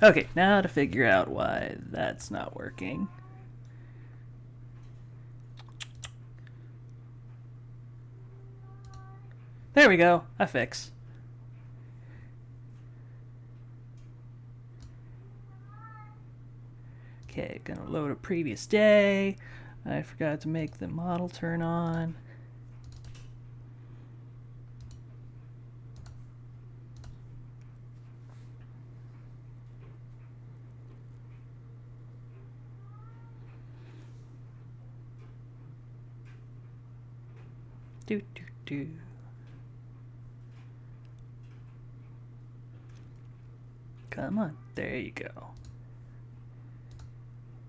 Okay, now to figure out why that's not working. There we go, a fix. Okay, gonna load a previous day. I forgot to make the model turn on. Do, do, do. Come on, there you go.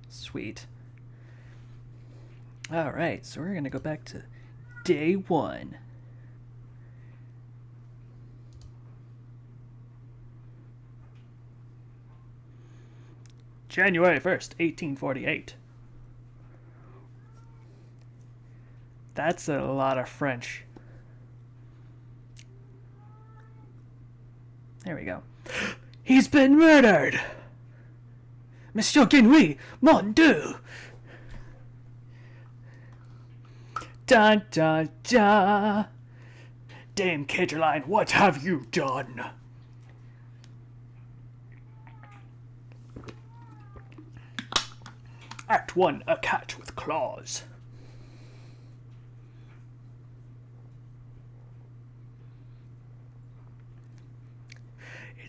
Sweet. Alright, so we're gonna go back to day 1. January 1st, 1848. That's a lot of French. There we go. He's been murdered! Monsieur Guinouille, mon Dieu! Dun dun dun! Dame Caterline, what have you done? Act 1, a cat with claws.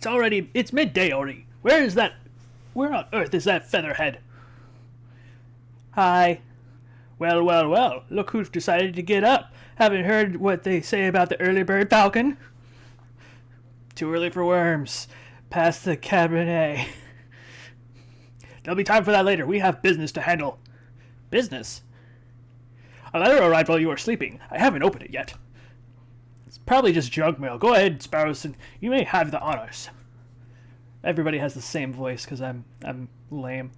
It's midday already. Where on earth is that featherhead? Hi. Well, look who's decided to get up. Haven't heard what they say about the early bird falcon? Too early for worms. Past the cabernet. There'll be time for that later. We have business to handle. Business? A letter arrived while you were sleeping. I haven't opened it yet. It's probably just junk mail. Go ahead, Sparrowson. You may have the honors. Everybody has the same voice because I'm lame.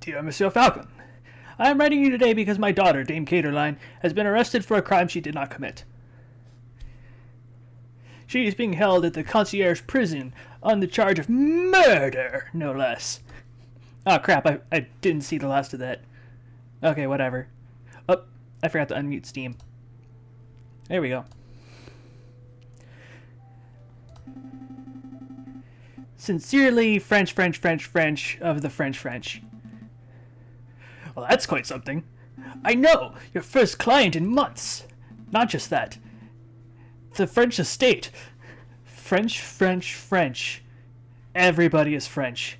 Dear Monsieur Falcon, I am writing you today because my daughter, Dame Caterline, has been arrested for a crime she did not commit. She is being held at the concierge prison on the charge of murder, no less. Oh crap, I didn't see the last of that. Okay, whatever. Oh, I forgot to unmute Steam. There we go. Sincerely, French of the French. Well, that's quite something. I know, your first client in months. Not just that. The French estate. French. Everybody is French.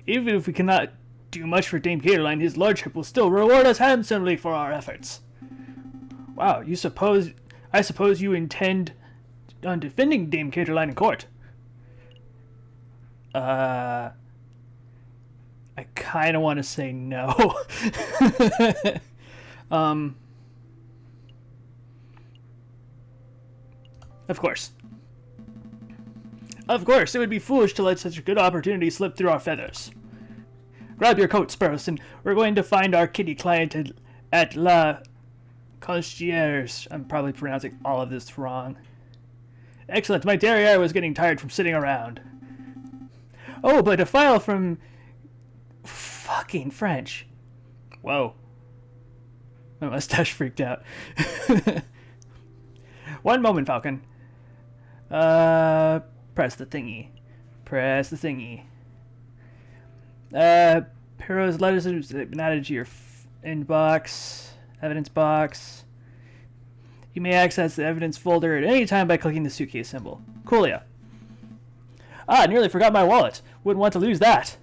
Even if we cannot do much for Dame Caterline, his lordship will still reward us handsomely for our efforts. Wow, I suppose you intend on defending Dame Caterline in court. I kind of want to say no. Of course. Of course, it would be foolish to let such a good opportunity slip through our feathers. Grab your coat, Sparrowson. We're going to find our kitty client at La Concierge. I'm probably pronouncing all of this wrong. Excellent. My derriere was getting tired from sitting around. Oh, but a file from fucking French. Whoa. My mustache freaked out. One moment, Falcon. Press the thingy. Perot's letters have been added to your evidence box. You may access the evidence folder at any time by clicking the suitcase symbol. Coolio. Ah, nearly forgot my wallet. Wouldn't want to lose that.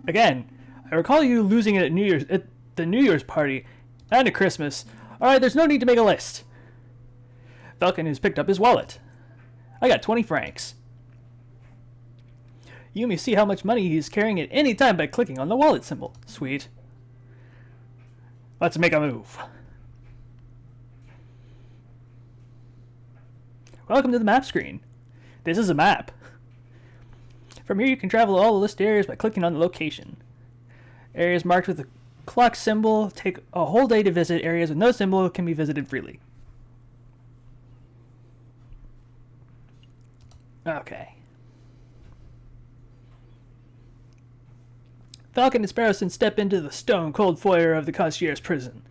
Again, I recall you losing it at the New Year's party and at Christmas. Alright, there's no need to make a list. Falcon has picked up his wallet. I got 20 francs. You may see how much money he's carrying at any time by clicking on the wallet symbol. Sweet. Let's make a move. Welcome to the map screen. This is a map. From here you can travel all the listed areas by clicking on the location. Areas marked with the clock symbol take a whole day to visit. Areas with no symbol can be visited freely. Okay. Falcon and Sparrowson step into the stone-cold foyer of the concierge prison.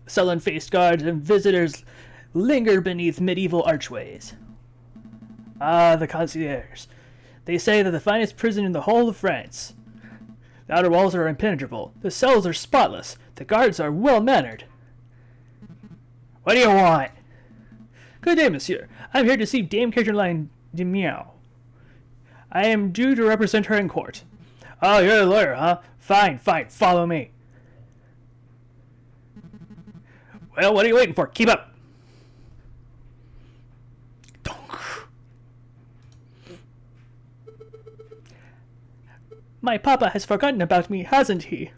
Sullen-faced guards and visitors linger beneath medieval archways. Ah, the concierge. They say that the finest prison in the whole of France. The outer walls are impenetrable. The cells are spotless. The guards are well-mannered. What do you want? Good day, monsieur. I'm here to see Dame Caroline de Meow. I am due to represent her in court. Oh, you're a lawyer, huh? Fine, follow me. Well, what are you waiting for? Keep up. My papa has forgotten about me, hasn't he?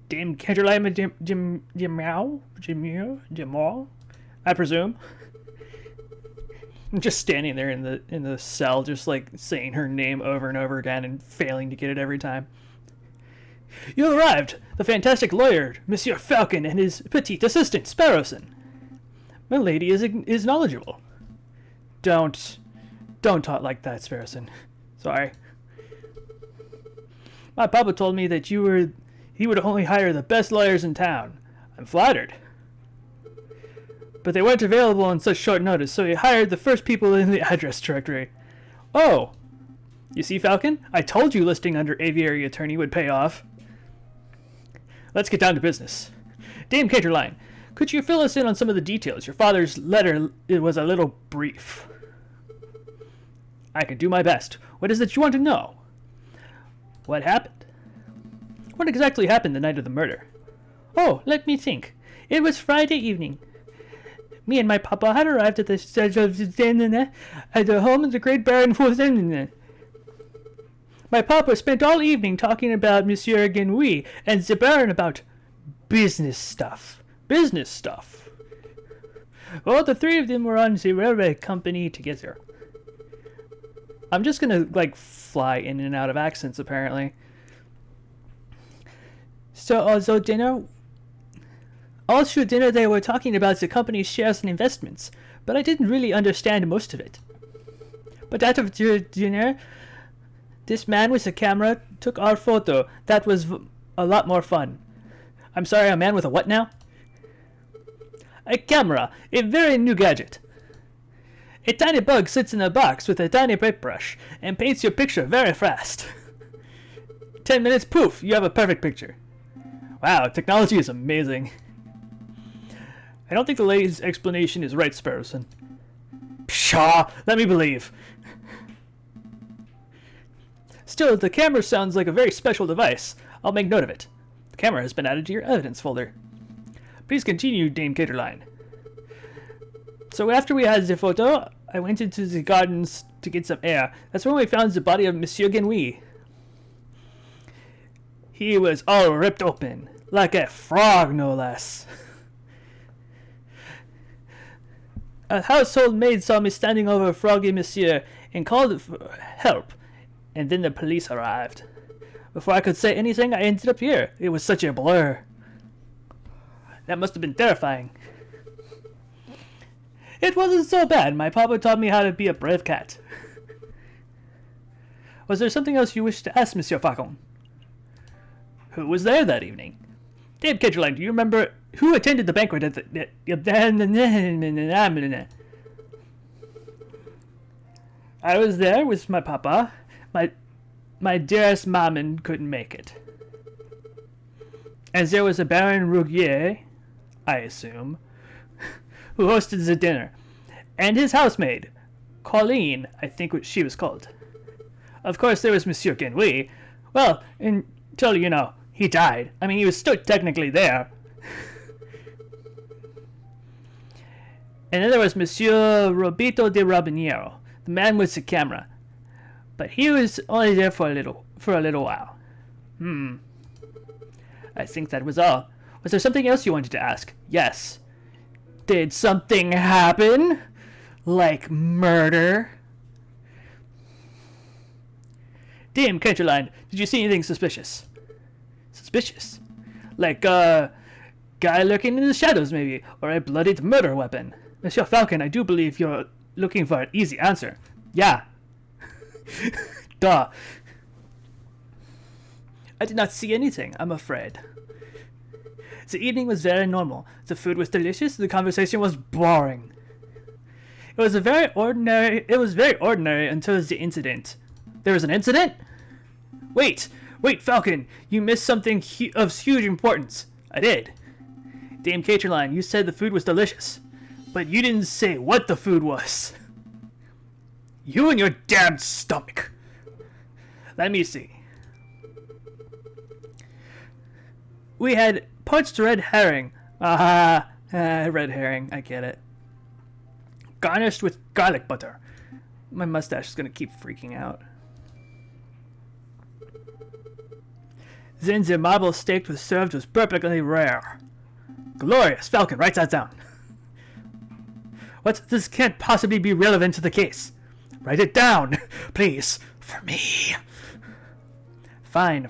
Dame Caroline de Meow, I presume. I'm just standing there in the cell, just like saying her name over and over again and failing to get it every time. You arrived! The fantastic lawyer, Monsieur Falcon, and his petite assistant, Sparrowson. My lady is knowledgeable. Don't talk like that, Sparrowson. Sorry. My papa told me that he would only hire the best lawyers in town. I'm flattered. But they weren't available on such short notice, so he hired the first people in the address directory. Oh! You see, Falcon? I told you listing under Aviary Attorney would pay off. Let's get down to business. Dame Caroline, could you fill us in on some of the details? Your father's letter was a little brief. I can do my best. What is it you want to know? What happened? What exactly happened the night of the murder? Oh, let me think. It was Friday evening. Me and my papa had arrived at the home of the great Baron Fouzen. My papa spent all evening talking about Monsieur Genouille and the Baron about business stuff. Well, the three of them were on the railway company together. I'm just gonna, fly in and out of accents, apparently. So, also all through dinner they were talking about the company's shares and investments, but I didn't really understand most of it. But after dinner, this man with a camera took our photo. That was a lot more fun. I'm sorry, a man with a what now? A camera, a very new gadget. A tiny bug sits in a box with a tiny paintbrush and paints your picture very fast. 10 minutes, poof, you have a perfect picture. Wow, technology is amazing. I don't think the lady's explanation is right, Sparrowson. Pshaw, let me believe. Still, the camera sounds like a very special device. I'll make note of it. The camera has been added to your evidence folder. Please continue, Dame Caroline. So after we had the photo, I went into the gardens to get some air. That's when we found the body of Monsieur Genouille. He was all ripped open, like a frog, no less. A household maid saw me standing over Froggy Monsieur and called for help, and then the police arrived. Before I could say anything, I ended up here. It was such a blur. That must have been terrifying. It wasn't so bad. My papa taught me how to be a brave cat. Was there something else you wished to ask, Monsieur Falcon? Who was there that evening? Dame Caroline, do you remember who attended the banquet at the... I was there with my papa. My dearest maman couldn't make it. And there was a Baron Rougier, I assume, who hosted the dinner, and his housemaid, Colleen, I think she was called. Of course, there was Monsieur Genouille. Well, until, he died. I mean, he was still technically there. And then there was Monsieur Robito de Robinero, the man with the camera. But he was only there for a little while. I think that was all. Was there something else you wanted to ask? Yes. Did something happen? Like murder? Dame Caroline, did you see anything suspicious? Suspicious? Like a guy lurking in the shadows, maybe? Or a bloodied murder weapon? Monsieur Falcon, I do believe you're looking for an easy answer. Yeah. Duh. I did not see anything, I'm afraid. The evening was very normal. The food was delicious. The conversation was boring. It was very ordinary until the incident. There was an incident? Wait, Falcon, you missed something of huge importance. I did. Dame Caterline, you said the food was delicious, but you didn't say what the food was. You and your damned stomach. Let me see. We had poached red herring. Red herring, I get it. Garnished with garlic butter. My mustache is gonna keep freaking out. Then the marble steak was served was perfectly rare. Glorious! Falcon, write that down. What? This can't possibly be relevant to the case. Write it down, please, for me. Fine.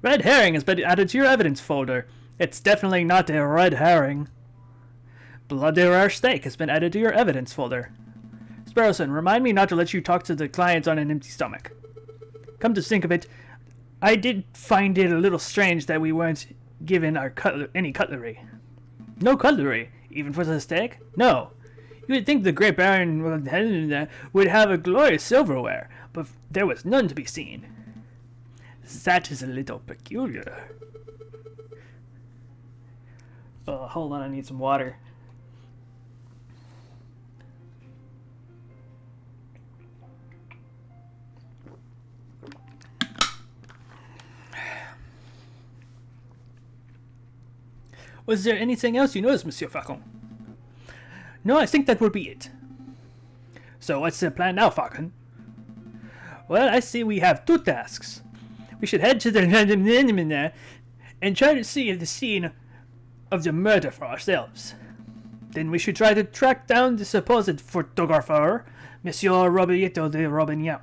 Red herring has been added to your evidence folder. It's definitely not a red herring. Bloody rare steak has been added to your evidence folder. Sparrowson, remind me not to let you talk to the clients on an empty stomach. Come to think of it, I did find it a little strange that we weren't given our any cutlery. No cutlery? Even for the steak? No. You would think the Great Baron would have a glorious silverware, but there was none to be seen. That is a little peculiar. Hold on, I need some water. Was there anything else you noticed, Monsieur Falcon? No, I think that would be it. So what's the plan now, Falcon? Well, I see we have two tasks. We should head to the and try to see the scene of the murder for ourselves. Then we should try to track down the supposed photographer, Monsieur Roberto de Robignan.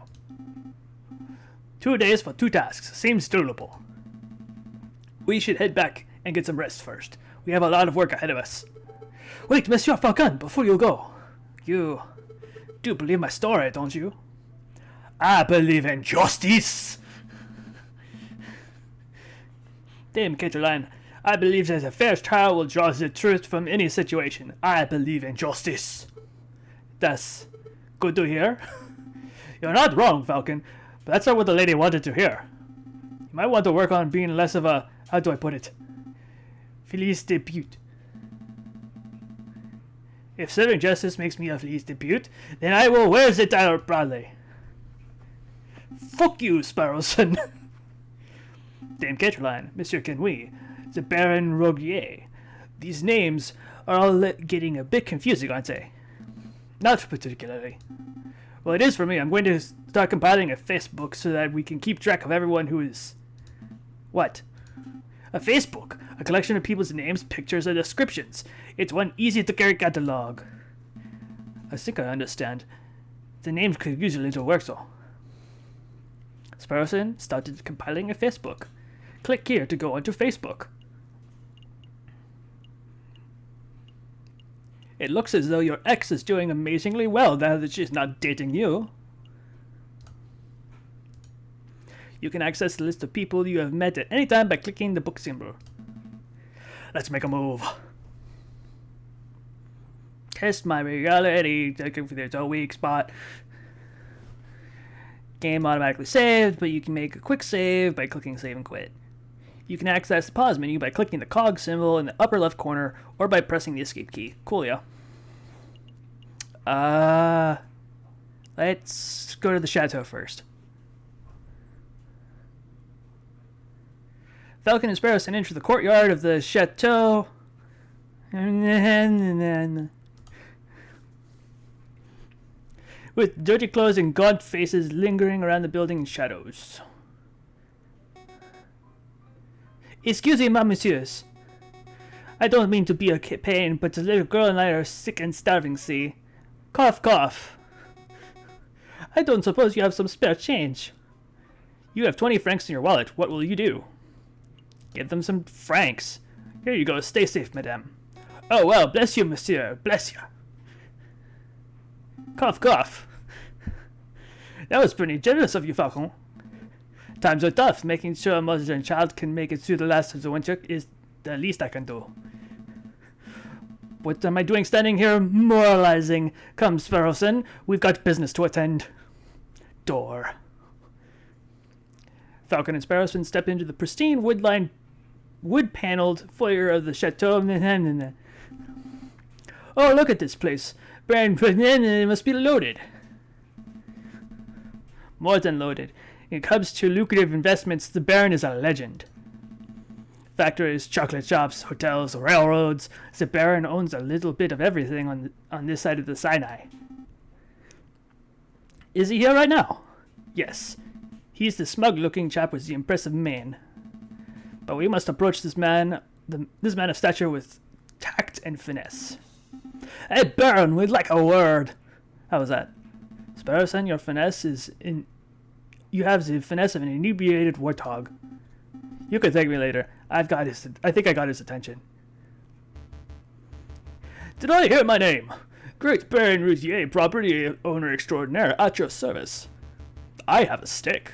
2 days for 2 tasks. Seems doable. We should head back and get some rest first. We have a lot of work ahead of us. Wait, Monsieur Falcon, before you go. You do believe my story, don't you? I believe in justice. Dame Caterline, I believe that a fair trial will draw the truth from any situation. I believe in justice. That's good to hear. You're not wrong, Falcon, but that's not what the lady wanted to hear. You might want to work on being less of a, how do I put it, felice de pute. If serving justice makes me a felice de pute, then I will wear the title proudly. Fuck you, Sparrowson. Dame Caterline, Monsieur Kenui, the Baron Rogier. These names are all getting a bit confusing, aren't they? Not particularly. Well, it is for me. I'm going to start compiling a Facebook so that we can keep track of everyone who is... What? A Facebook? A collection of people's names, pictures, and descriptions. It's one easy-to-carry catalog. I think I understand. The names could use a little work, though. Sparrowson started compiling a Facebook. Click here to go onto Facebook. It looks as though your ex is doing amazingly well now that she's not dating you. You can access the list of people you have met at any time by clicking the book symbol. Let's make a move. Test my reality. There's a weak spot. Game automatically saved, but you can make a quick save by clicking save and quit. You can access the pause menu by clicking the cog symbol in the upper left corner or by pressing the escape key. Coolio. Let's go to the chateau first. Falcon and Sparrowson enter the courtyard of the chateau. With dirty clothes and gaunt faces lingering around the building in shadows. Excusez moi, messieurs. I don't mean to be a pain, but the little girl and I are sick and starving, see? Cough, cough. I don't suppose you have some spare change. You have 20 francs in your wallet. What will you do? Give them some francs. Here you go. Stay safe, madame. Oh, well, bless you, monsieur. Bless you. Cough, cough. That was pretty generous of you, Falcon. Times are tough. Making sure a mother and child can make it through the last of the winter is the least I can do. What am I doing standing here moralizing? Come, Sparrowson, we've got business to attend. Door. Falcon and Sparrowson step into the pristine wood-paneled foyer of the chateau. Oh, look at this place. Baron must be loaded. More than loaded. When it comes to lucrative investments, the Baron is a legend. Factories, chocolate shops, hotels, railroads. The Baron owns a little bit of everything on this side of the Sinai. Is he here right now? Yes. He's the smug-looking chap with the impressive mane. But we must approach this man of stature with tact and finesse. Hey, Baron, we'd like a word. How was that? Sparrowson, your finesse is in... You have the finesse of an inebriated warthog. You can thank me later. I think I got his attention. Did I hear my name? Great Baron Routier, property owner extraordinaire, at your service. I have a stick.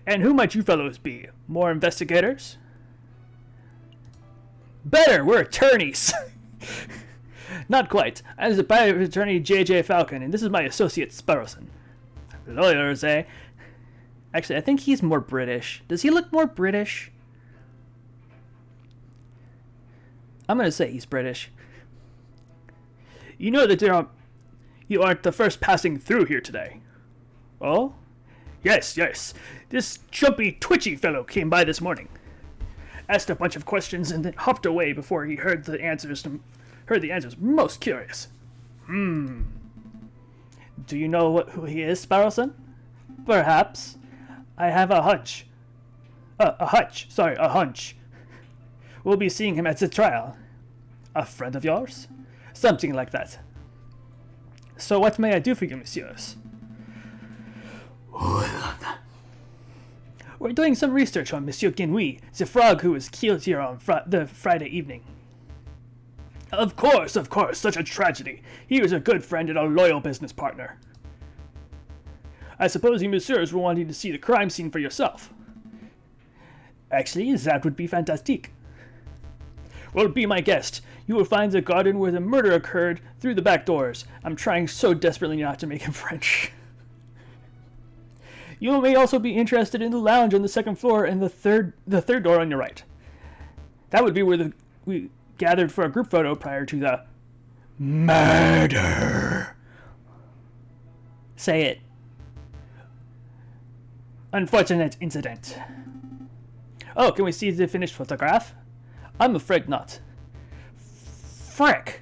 And who might you fellows be? More investigators? Better, we're attorneys. Not quite. I'm the Aviary Attorney J.J. Falcon, and this is my associate Sparrowson. Lawyers, eh? Actually, I think he's more British. Does he look more British? I'm going to say he's British. You know that you aren't the first passing through here today. Oh? Yes. This chumpy, twitchy fellow came by this morning. Asked a bunch of questions and then hopped away before he heard the answers. Most curious. Do you know who he is, Sparrowson? Perhaps. I have a hunch. A hunch. We'll be seeing him at the trial. A friend of yours? Something like that. So what may I do for you, messieurs? We're doing some research on Monsieur Guinouille, the frog who was killed here on the Friday evening. Of course, such a tragedy. He was a good friend and a loyal business partner. I suppose you messieurs were wanting to see the crime scene for yourself. Actually, that would be fantastic. Well, be my guest. You will find the garden where the murder occurred through the back doors. I'm trying so desperately not to make him French. You may also be interested in the lounge on the second floor and the third door on your right. That would be where we gathered for a group photo prior to the murder. Say it. Unfortunate incident. Oh, can we see the finished photograph? I'm afraid not. Frick!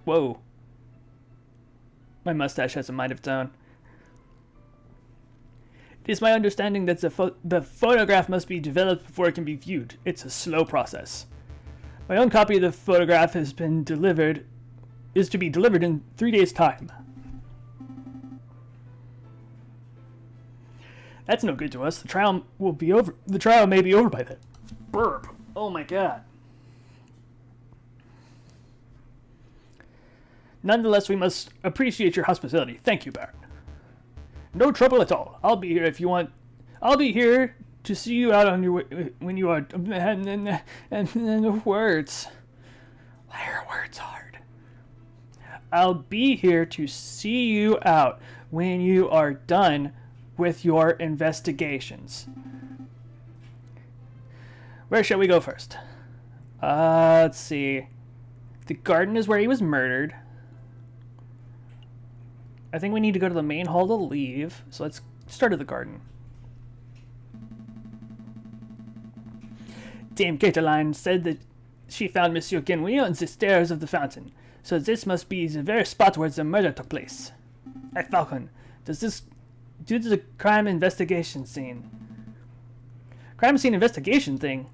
Whoa. My mustache has a mind of its own. It is my understanding that the photograph must be developed before it can be viewed. It's a slow process. My own copy of the photograph is to be delivered in 3 days' time. That's no good to us. The trial may be over by then. Burp. Oh my god. Nonetheless, we must appreciate your hospitality. Thank you, Baron. No trouble at all. I'll be here if you want. I'll be here to see you out on your way when you are. And words. Why are words hard? I'll be here to see you out when you are done with your investigations. Where shall we go first? Let's see. The garden is where he was murdered. I think we need to go to the main hall to leave. So let's start at the garden. Dame Catiline said that she found Monsieur Guinouille on the stairs of the fountain. So this must be the very spot where the murder took place. Hey, Falcon, does this do to the crime investigation scene? Crime scene investigation thing?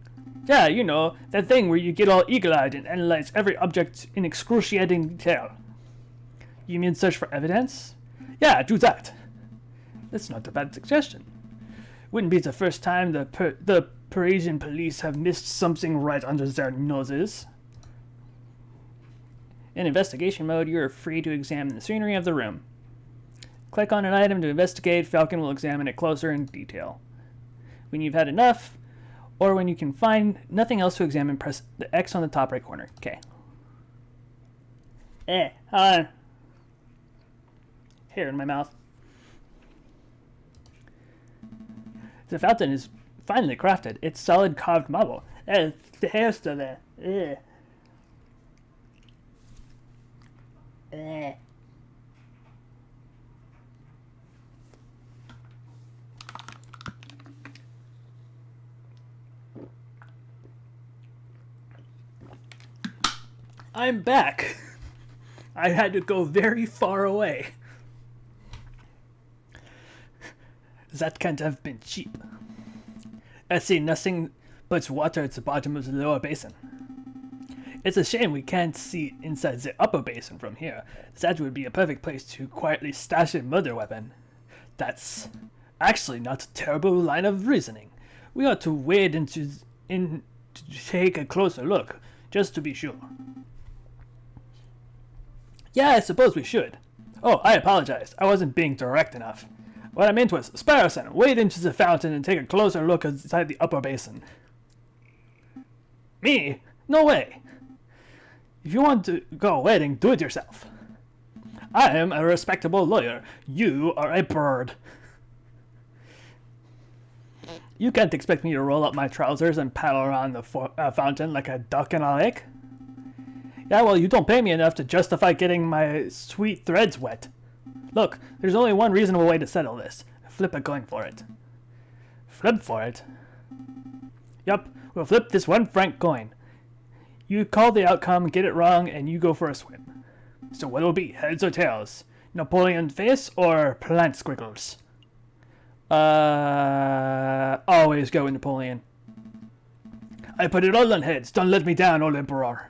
Yeah, you know, that thing where you get all eagle-eyed and analyze every object in excruciating detail. You mean search for evidence? Yeah, do that. That's not a bad suggestion. Wouldn't be the first time the Parisian police have missed something right under their noses. In investigation mode, you are free to examine the scenery of the room. Click on an item to investigate. Falcon will examine it closer in detail. When you've had enough, Or when you can find nothing else to examine, press the X on the top right corner. Okay. Hold on. Hair in my mouth. The fountain is finely crafted. It's solid carved marble. The hair's still there. I'm back. I had to go very far away. That can't have been cheap. I see nothing but water at the bottom of the lower basin. It's a shame we can't see inside the upper basin from here. That would be a perfect place to quietly stash a murder weapon. That's actually not a terrible line of reasoning. We ought to wade in to take a closer look, just to be sure. Yeah, I suppose we should. Oh, I apologize. I wasn't being direct enough. What I meant was, Sparrowson, wade into the fountain and take a closer look inside the upper basin. Me? No way. If you want to go wading, do it yourself. I am a respectable lawyer. You are a bird. You can't expect me to roll up my trousers and paddle around the fountain like a duck in a lake. Yeah, well, you don't pay me enough to justify getting my sweet threads wet. Look, there's only one reasonable way to settle this. Flip a coin for it. Flip for it? Yup, we'll flip this 1 franc coin. You call the outcome, get it wrong, and you go for a swim. So what'll be, heads or tails? Napoleon face or plant squiggles? Always go with Napoleon. I put it all on heads. Don't let me down, old emperor.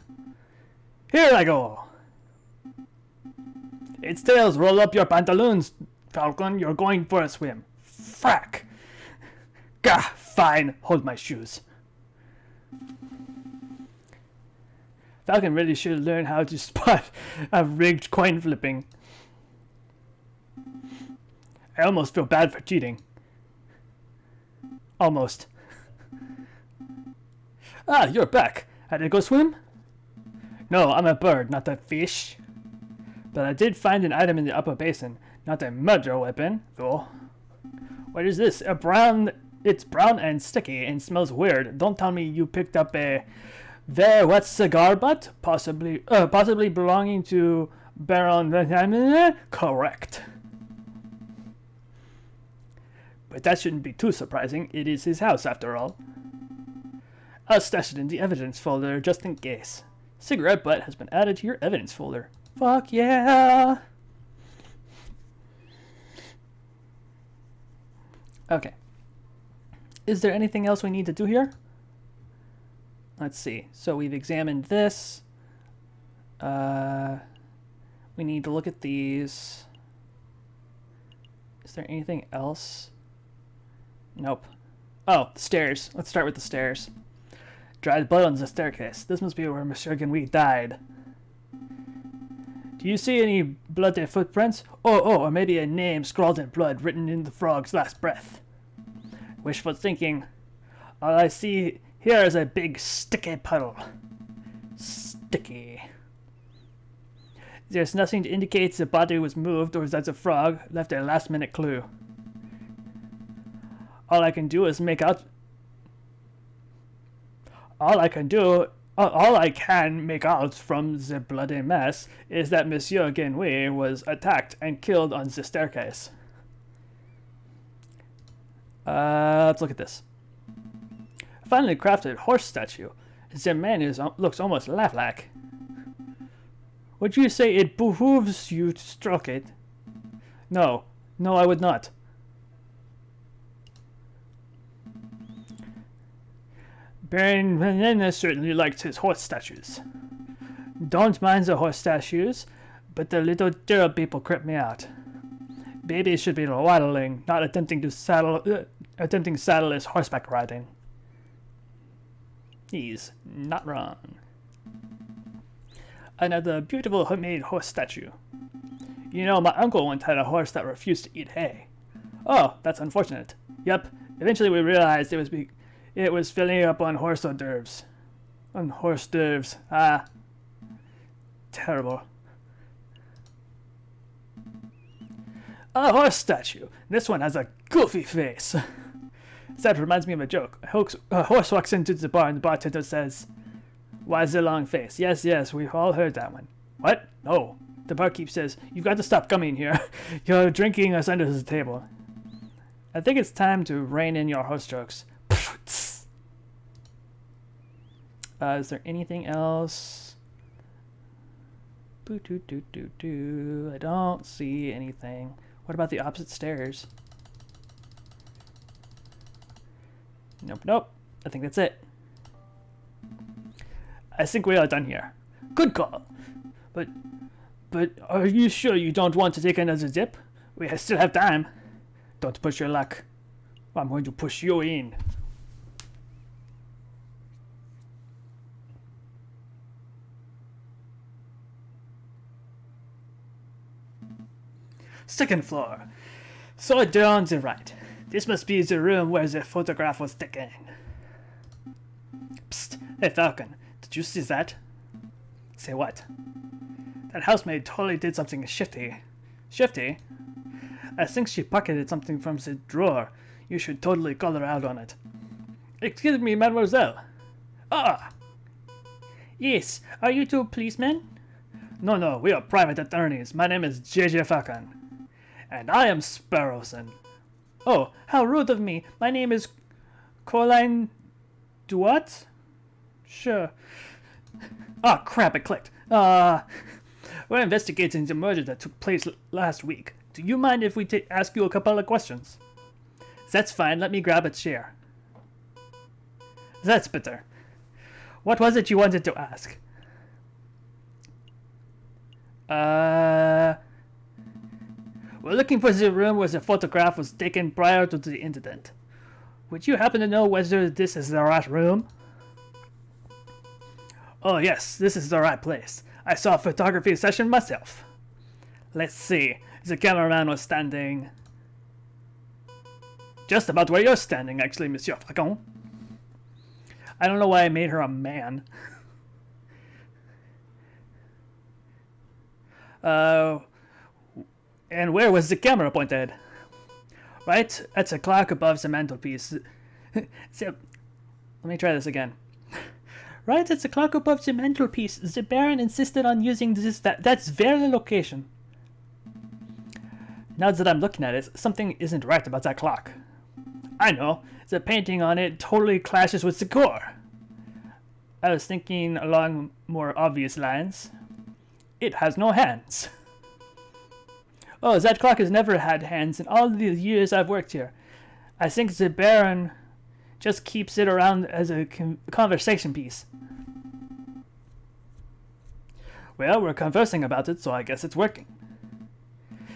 Here I go. It's tails. Roll up your pantaloons, Falcon. You're going for a swim. Frack. Gah, fine. Hold my shoes. Falcon really should learn how to spot a rigged coin flipping. I almost feel bad for cheating. Almost. Ah, you're back. Had to go swim? No, I'm a bird, not a fish. But I did find an item in the upper basin. Not a murder weapon, though. What is this? It's brown and sticky and smells weird. Don't tell me you picked up a very wet cigar butt? Possibly belonging to Baron... Correct. But that shouldn't be too surprising. It is his house, after all. I'll stash it in the evidence folder, just in case. Cigarette butt has been added to your evidence folder. Fuck yeah! Okay. Is there anything else we need to do here? Let's see. So we've examined this. We need to look at these. Is there anything else? Nope. Oh, the stairs. Let's start with the stairs. Dried blood on the staircase. This must be where Monsieur Genouille died. Do you see any bloody footprints? Or maybe a name scrawled in blood written in the frog's last breath. Wishful thinking. All I see here is a big sticky puddle. Sticky. There's nothing to indicate the body was moved or that the frog left a last-minute clue. All I can make out from the bloody mess is that Monsieur Genouille was attacked and killed on the staircase. Let's look at this. Finely crafted horse statue. The man looks almost lifelike. Would you say it behooves you to stroke it? No, I would not. Baron Venena certainly liked his horse statues. Don't mind the horse statues, but the little Dura people creep me out. Babies should be waddling, not attempting saddleless horseback riding. He's not wrong. Another beautiful homemade horse statue. You know, my uncle once had a horse that refused to eat hay. Oh, that's unfortunate. Yep, eventually we realized it It was filling up on horse hors d'oeuvres. On horse d'oeuvres. Ah. Terrible. A horse statue. This one has a goofy face. That reminds me of a joke. A horse walks into the bar and the bartender says, "Why the long face?" Yes, yes, we've all heard that one. What? No. The barkeep says, "You've got to stop coming here. You're drinking us under the table." I think it's time to rein in your horse jokes. Is there anything else? I don't see anything. What about the opposite stairs? Nope, nope. I think that's it. I think we are done here. Good call. But are you sure you don't want to take another dip? We still have time. Don't push your luck. I'm going to push you in. Second floor. So door on the right. This must be the room where the photograph was taken. Psst. Hey Falcon, did you see that? Say what? That housemaid totally did something shifty. Shifty? I think she pocketed something from the drawer. You should totally call her out on it. Excuse me, mademoiselle. Ah! Yes, are you two policemen? No, we are private attorneys. My name is J.J. Falcon. And I am Sparrowson. Oh, how rude of me. My name is Coraline Duat? Sure. Ah, crap, it clicked. We're investigating the murder that took place last week. Do you mind if we ask you a couple of questions? That's fine. Let me grab a chair. That's better. What was it you wanted to ask? We're looking for the room where the photograph was taken prior to the incident. Would you happen to know whether this is the right room? Oh yes, this is the right place. I saw a photography session myself. Let's see. The cameraman was standing just about where you're standing, actually, Monsieur Falcon. I don't know why I made her a man. And where was the camera pointed? Right at the clock above the mantelpiece. Let me try this again. Right at the clock above the mantelpiece, the Baron insisted on using that's very location. Now that I'm looking at it, something isn't right about that clock. I know, the painting on it totally clashes with the core. I was thinking along more obvious lines. It has no hands. Oh, that clock has never had hands in all the years I've worked here. I think the Baron just keeps it around as a conversation piece. Well, we're conversing about it, so I guess it's working.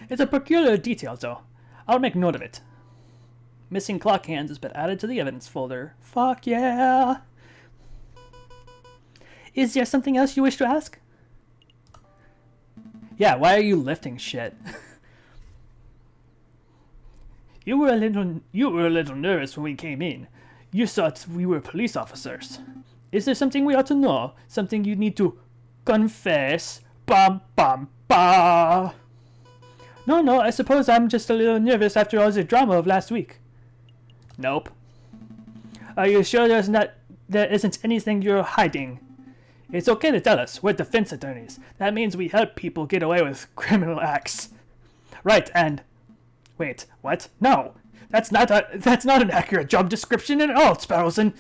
It's a peculiar detail, though. I'll make note of it. Missing clock hands has been added to the evidence folder. Fuck yeah! Is there something else you wish to ask? Yeah, why are you lifting shit? You were a little nervous when we came in. You thought we were police officers. Is there something we ought to know? Something you need to confess? Bum bum ba. No, I suppose I'm just a little nervous after all the drama of last week. Nope. Are you sure there isn't anything you're hiding? It's okay to tell us. We're defense attorneys. That means we help people get away with criminal acts. Right, and... Wait, what? No! That's not an accurate job description at all, Sparrowson!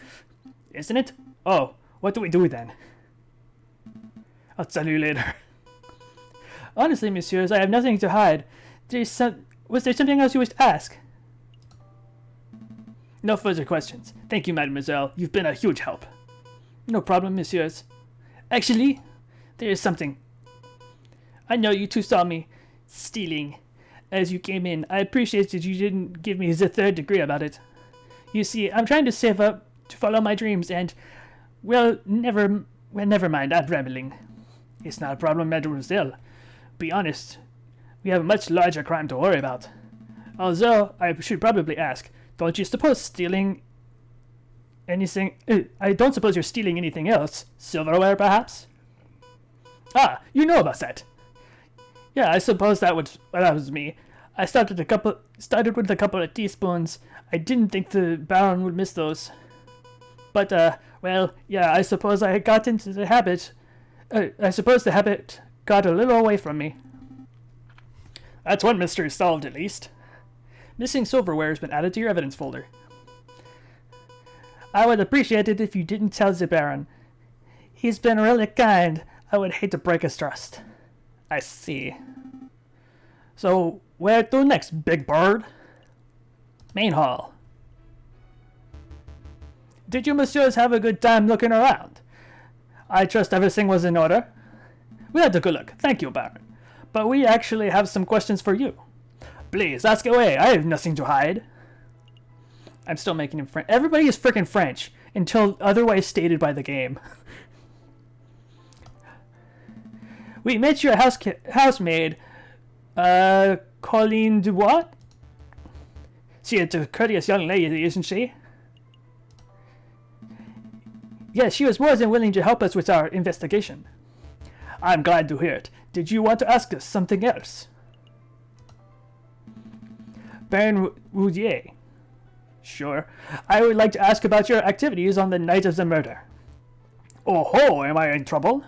Isn't it? Oh, what do we do then? I'll tell you later. Honestly, messieurs, I have nothing to hide. Was there something else you wish to ask? No further questions. Thank you, mademoiselle. You've been a huge help. No problem, messieurs. Actually, there is something. I know you two saw me stealing as you came in. I appreciate that you didn't give me the third degree about it. You see, I'm trying to save up to follow my dreams and, well, never mind, I'm rambling. It's not a problem, mademoiselle. Be honest, we have a much larger crime to worry about. Although, I should probably ask, don't you suppose stealing Anything? I don't suppose you're stealing anything else? Silverware, perhaps? Ah, you know about that. Yeah, I suppose that was me. I started with a couple of teaspoons. I didn't think the Baron would miss those. But, well, yeah, I suppose I got into the habit. I suppose the habit got a little away from me. That's one mystery solved, at least. Missing silverware has been added to your evidence folder. I would appreciate it if you didn't tell the Baron. He's been really kind. I would hate to break his trust. I see. So, where to next, Big Bird? Main hall. Did you messieurs have a good time looking around? I trust everything was in order. We had a good look, thank you, Baron. But we actually have some questions for you. Please, ask away, I have nothing to hide. I'm still making him French. Everybody is freaking French, until otherwise stated by the game. We met your housemaid, Colleen Dubois? She is a courteous young lady, isn't she? Yes, she was more than willing to help us with our investigation. I'm glad to hear it. Did you want to ask us something else? Baron Roudier. Sure. I would like to ask about your activities on the night of the murder. Oh ho, am I in trouble?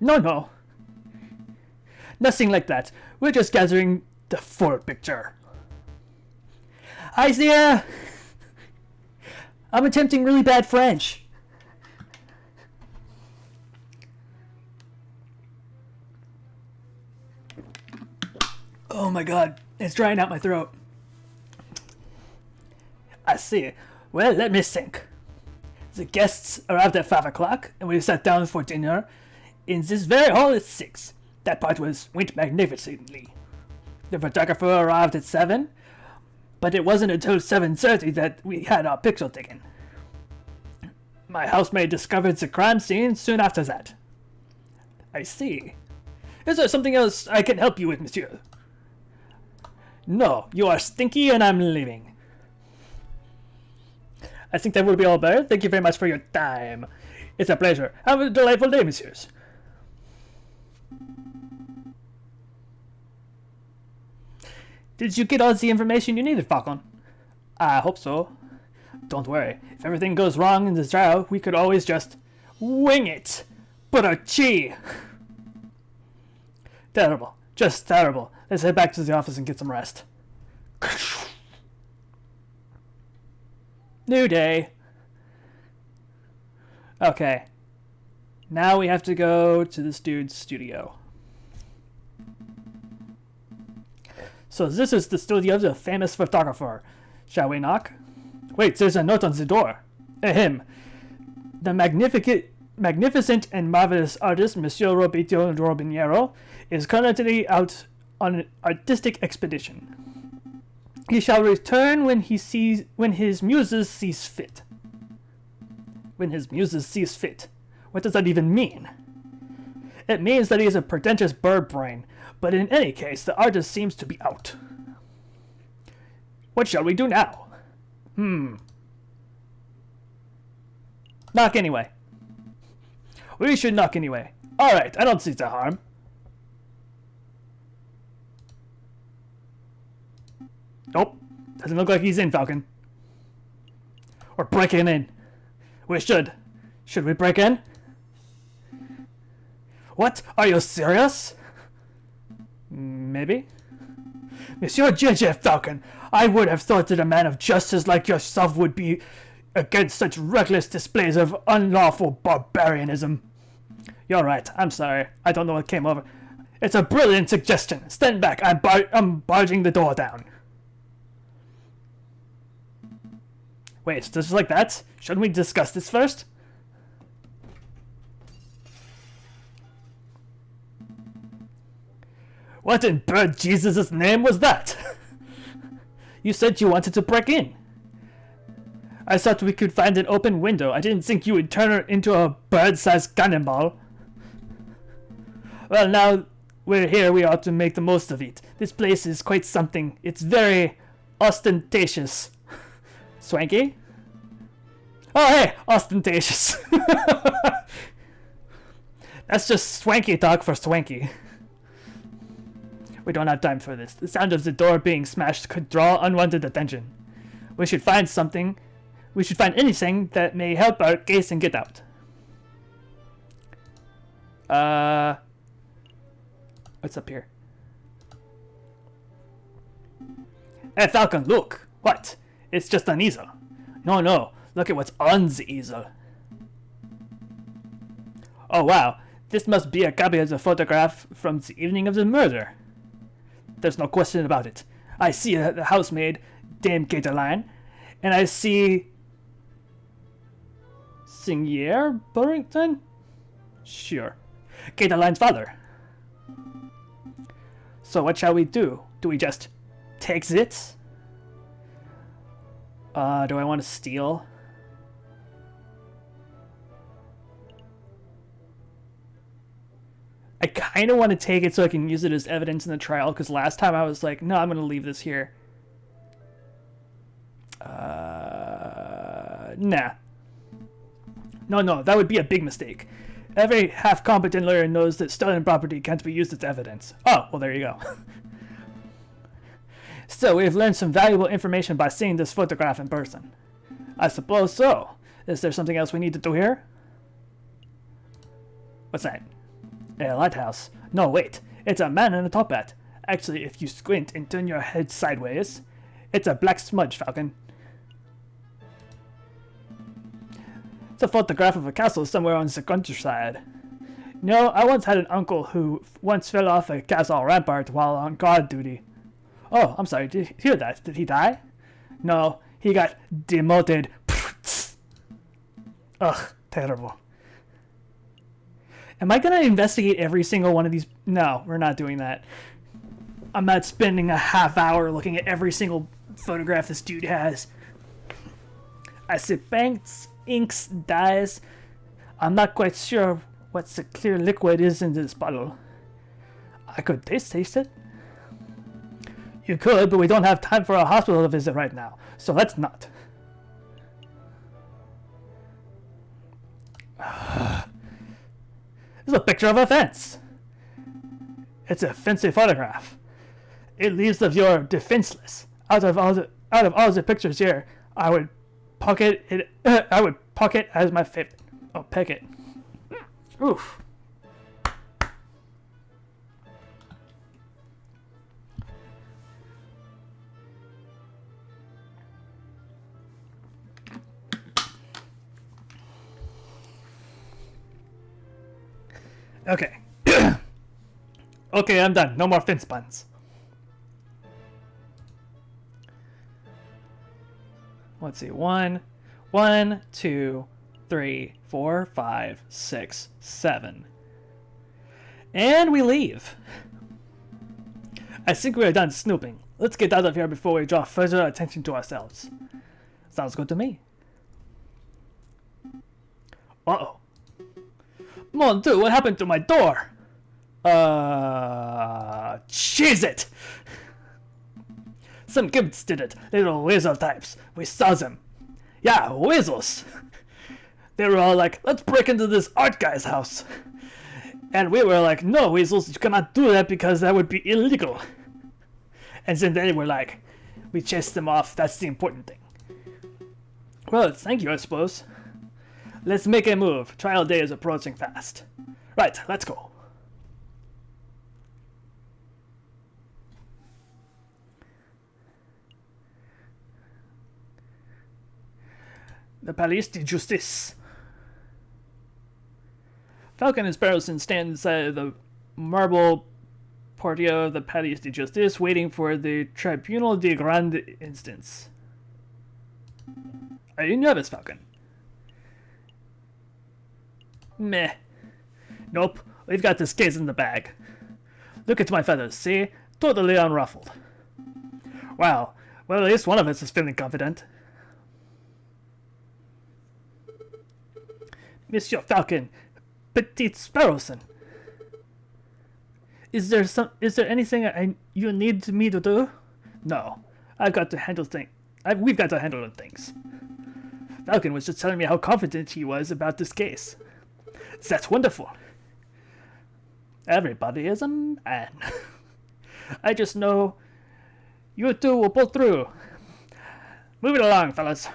No. Nothing like that. We're just gathering the full picture. I see, I'm attempting really bad French. Oh my god, it's drying out my throat. I see. Well, let me think. The guests arrived at 5 o'clock, and we sat down for dinner in this very hall at 6. That part went magnificently. The photographer arrived at 7, but it wasn't until 7:30 that we had our picture taken. My housemaid discovered the crime scene soon after that. I see. Is there something else I can help you with, monsieur? No, you are stinky and I'm leaving. I think that will be all better. Thank you very much for your time. It's a pleasure. Have a delightful day, messieurs. Did you get all the information you needed, Falcon? I hope so. Don't worry. If everything goes wrong in this trial, we could always just wing it. But a chi. Terrible. Just terrible. Let's head back to the office and get some rest. New day. Okay. Now we have to go to this dude's studio. So this is the studio of the famous photographer. Shall we knock? Wait, there's a note on the door. Ahem. The magnificent and marvelous artist, Monsieur Robito Robinero, is currently out on an artistic expedition. He shall return when his muses sees fit. When his muses sees fit. What does that even mean? It means that he is a pretentious bird brain, but in any case, the artist seems to be out. What shall we do now? Knock anyway. We should knock anyway. Alright, I don't see the harm. Nope. Doesn't look like he's in, Falcon. Or breaking in. We should. Should we break in? What? Are you serious? Maybe. Monsieur JJ Falcon, I would have thought that a man of justice like yourself would be against such reckless displays of unlawful barbarianism. You're right. I'm sorry. I don't know what came over. It's a brilliant suggestion. Stand back. I'm barging the door down. Wait, just like that? Shouldn't we discuss this first? What in bird Jesus' name was that? You said you wanted to break in. I thought we could find an open window. I didn't think you would turn her into a bird-sized cannonball. Well, now we're here, we ought to make the most of it. This place is quite something. It's very ostentatious. Swanky? Oh, hey, ostentatious. That's just swanky talk for swanky. We don't have time for this. The sound of the door being smashed could draw unwanted attention. We should find something. We should find anything that may help our case and get out. What's up here? Hey, Falcon, look! What? It's just an easel. No, look at what's on the easel. Oh, wow. This must be a copy of the photograph from the evening of the murder. There's no question about it. I see the housemaid, Dame Caterline, and I see... Seigneur Burrington? Sure. Caterline's father. So what shall we do? Do we just take it? Do I want to steal? I kind of want to take it so I can use it as evidence in the trial, because last time I was like, no, I'm going to leave this here. Nah. No, that would be a big mistake. Every half-competent lawyer knows that stolen property can't be used as evidence. Oh, well, there you go. Still, we have learned some valuable information by seeing this photograph in person. I suppose so. Is there something else we need to do here? What's that? A lighthouse. No, wait. It's a man in a top hat. Actually, if you squint and turn your head sideways, it's a black smudge, Falcon. It's a photograph of a castle somewhere on the countryside. No, I once had an uncle who once fell off a castle rampart while on guard duty. Oh, I'm sorry, did you hear that? Did he die? No, he got demoted. Ugh, terrible. Am I gonna investigate every single one of these? No, we're not doing that. I'm not spending a half hour looking at every single photograph this dude has. I see paints, inks, dyes. I'm not quite sure what the clear liquid is in this bottle. I could taste it. You could, but we don't have time for a hospital visit right now, so let's not. This is a picture of a fence. It's a fancy photograph. It leaves the viewer defenseless. Out of all the pictures here, I would pocket it. I would pocket as my favorite. Oh, pick it. Oof. Okay. Okay, I'm done. No more fence puns. Let's see. 1, 2, 3, 4, 5, 6, 7. And we leave. I think we are done snooping. Let's get out of here before we draw further attention to ourselves. Sounds good to me. Uh-oh. Mon Dieu, what happened to my door? Cheese it! Some gimps did it, little weasel types. We saw them. Yeah, weasels. They were all like, let's break into this art guy's house. And we were like, no, weasels, you cannot do that because that would be illegal. And then they were like, we chased them off, that's the important thing. Well, thank you, I suppose. Let's make a move. Trial day is approaching fast. Right, let's go. The Palais de Justice. Falcon and Sparrowson stand inside of the marble portico of the Palais de Justice, waiting for the Tribunal de Grande Instance. Are you nervous, Falcon? Meh. Nope, we've got this case in the bag. Look at my feathers, see? Totally unruffled. Wow, well at least one of us is feeling confident. Monsieur Falcon, Petite Sparrowson. Is there anything you need me to do? No, I've got to handle things. We've got to handle things. Falcon was just telling me how confident he was about this case. That's wonderful. Everybody is a man. I just know you two will pull through. Move it along, fellas.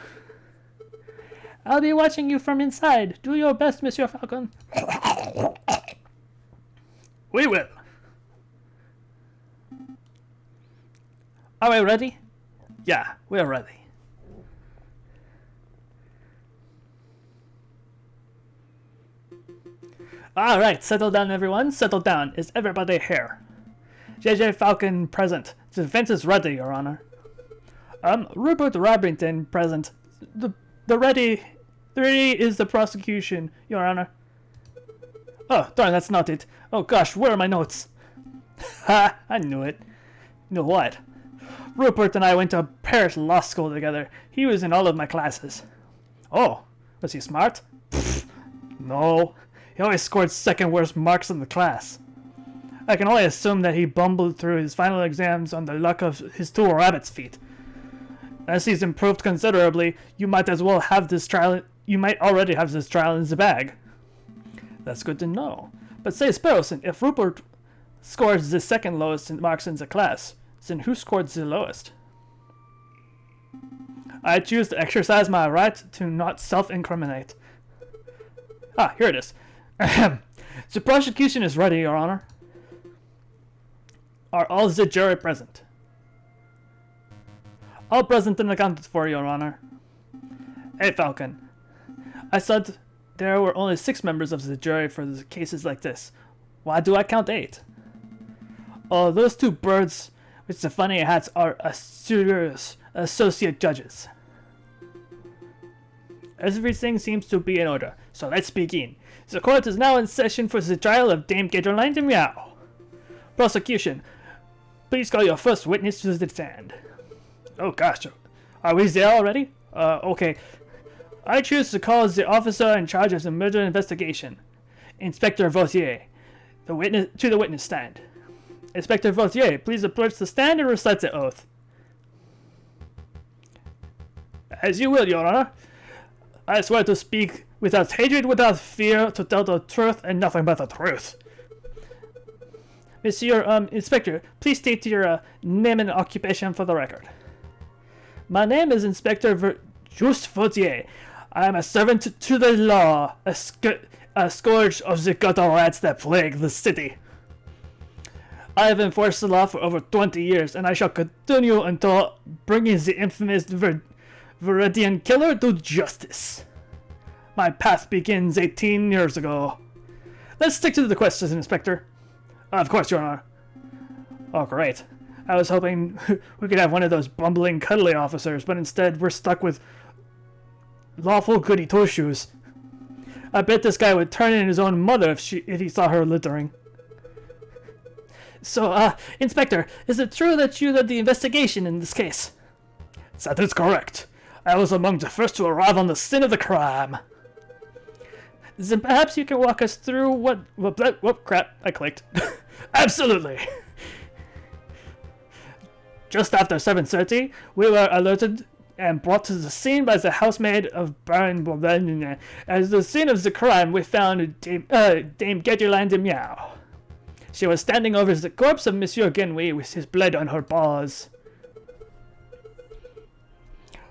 I'll be watching you from inside. Do your best, Monsieur Falcon. We will. Are we ready? Yeah, we're ready. Alright, settle down everyone, settle down. Is everybody here? JJ Falcon present. The defense is ready, Your Honor. Rupert Rabington present. The ready is the prosecution, Your Honor. Oh, darn, that's not it. Oh gosh, where are my notes? Ha, I knew it. Knew what? Rupert and I went to Paris Law School together. He was in all of my classes. Oh, was he smart? Pfft, no. He always scored second worst marks in the class. I can only assume that he bumbled through his final exams on the luck of his two rabbit's feet. As he's improved considerably, you might already have this trial in the bag. That's good to know. But say, Sparrowson, if Rupert scores the second lowest marks in the class, then who scored the lowest? I choose to exercise my right to not self-incriminate. Ah, here it is. The prosecution is ready, Your Honor. Are all the jury present? All present and accounted for, Your Honor. Hey, Falcon. I said there were only 6 members of the jury for the cases like this. Why do I count 8? Oh, those 2 birds with the funny hats are serious associate judges. Everything seems to be in order, so let's begin. The court is now in session for the trial of Dame Gatorline de Meow. Prosecution, please call your first witness to the stand. Oh gosh, are we there already? Okay. I choose to call the officer in charge of the murder investigation, Inspector Vautier, to the witness stand. Inspector Vautier, please approach the stand and recite the oath. As you will, Your Honor. I swear to speak without hatred, without fear, to tell the truth and nothing but the truth. Monsieur, Inspector, please state your name and occupation for the record. My name is Inspector Just Vautier. I am a servant to the law, a scourge of the gutter rats that plague the city. I have enforced the law for over 20 years, and I shall continue until bringing the infamous Viridian killer to justice. My path begins 18 years ago. Let's stick to the questions, Inspector. Of course, Your Honor. Oh, great. I was hoping we could have one of those bumbling, cuddly officers, but instead we're stuck with lawful goody two-shoes. I bet this guy would turn in his own mother if he saw her littering. So, Inspector, is it true that you led the investigation in this case? That is correct. I was among the first to arrive on the scene of the crime. Then perhaps you can walk us through what crap, I clicked. Absolutely. Just after 7:30, we were alerted and brought to the scene by the housemaid of Baron Bourbon. At the scene of the crime, we found Dame Gatorline de Meow. She was standing over the corpse of Monsieur Genouy with his blood on her paws.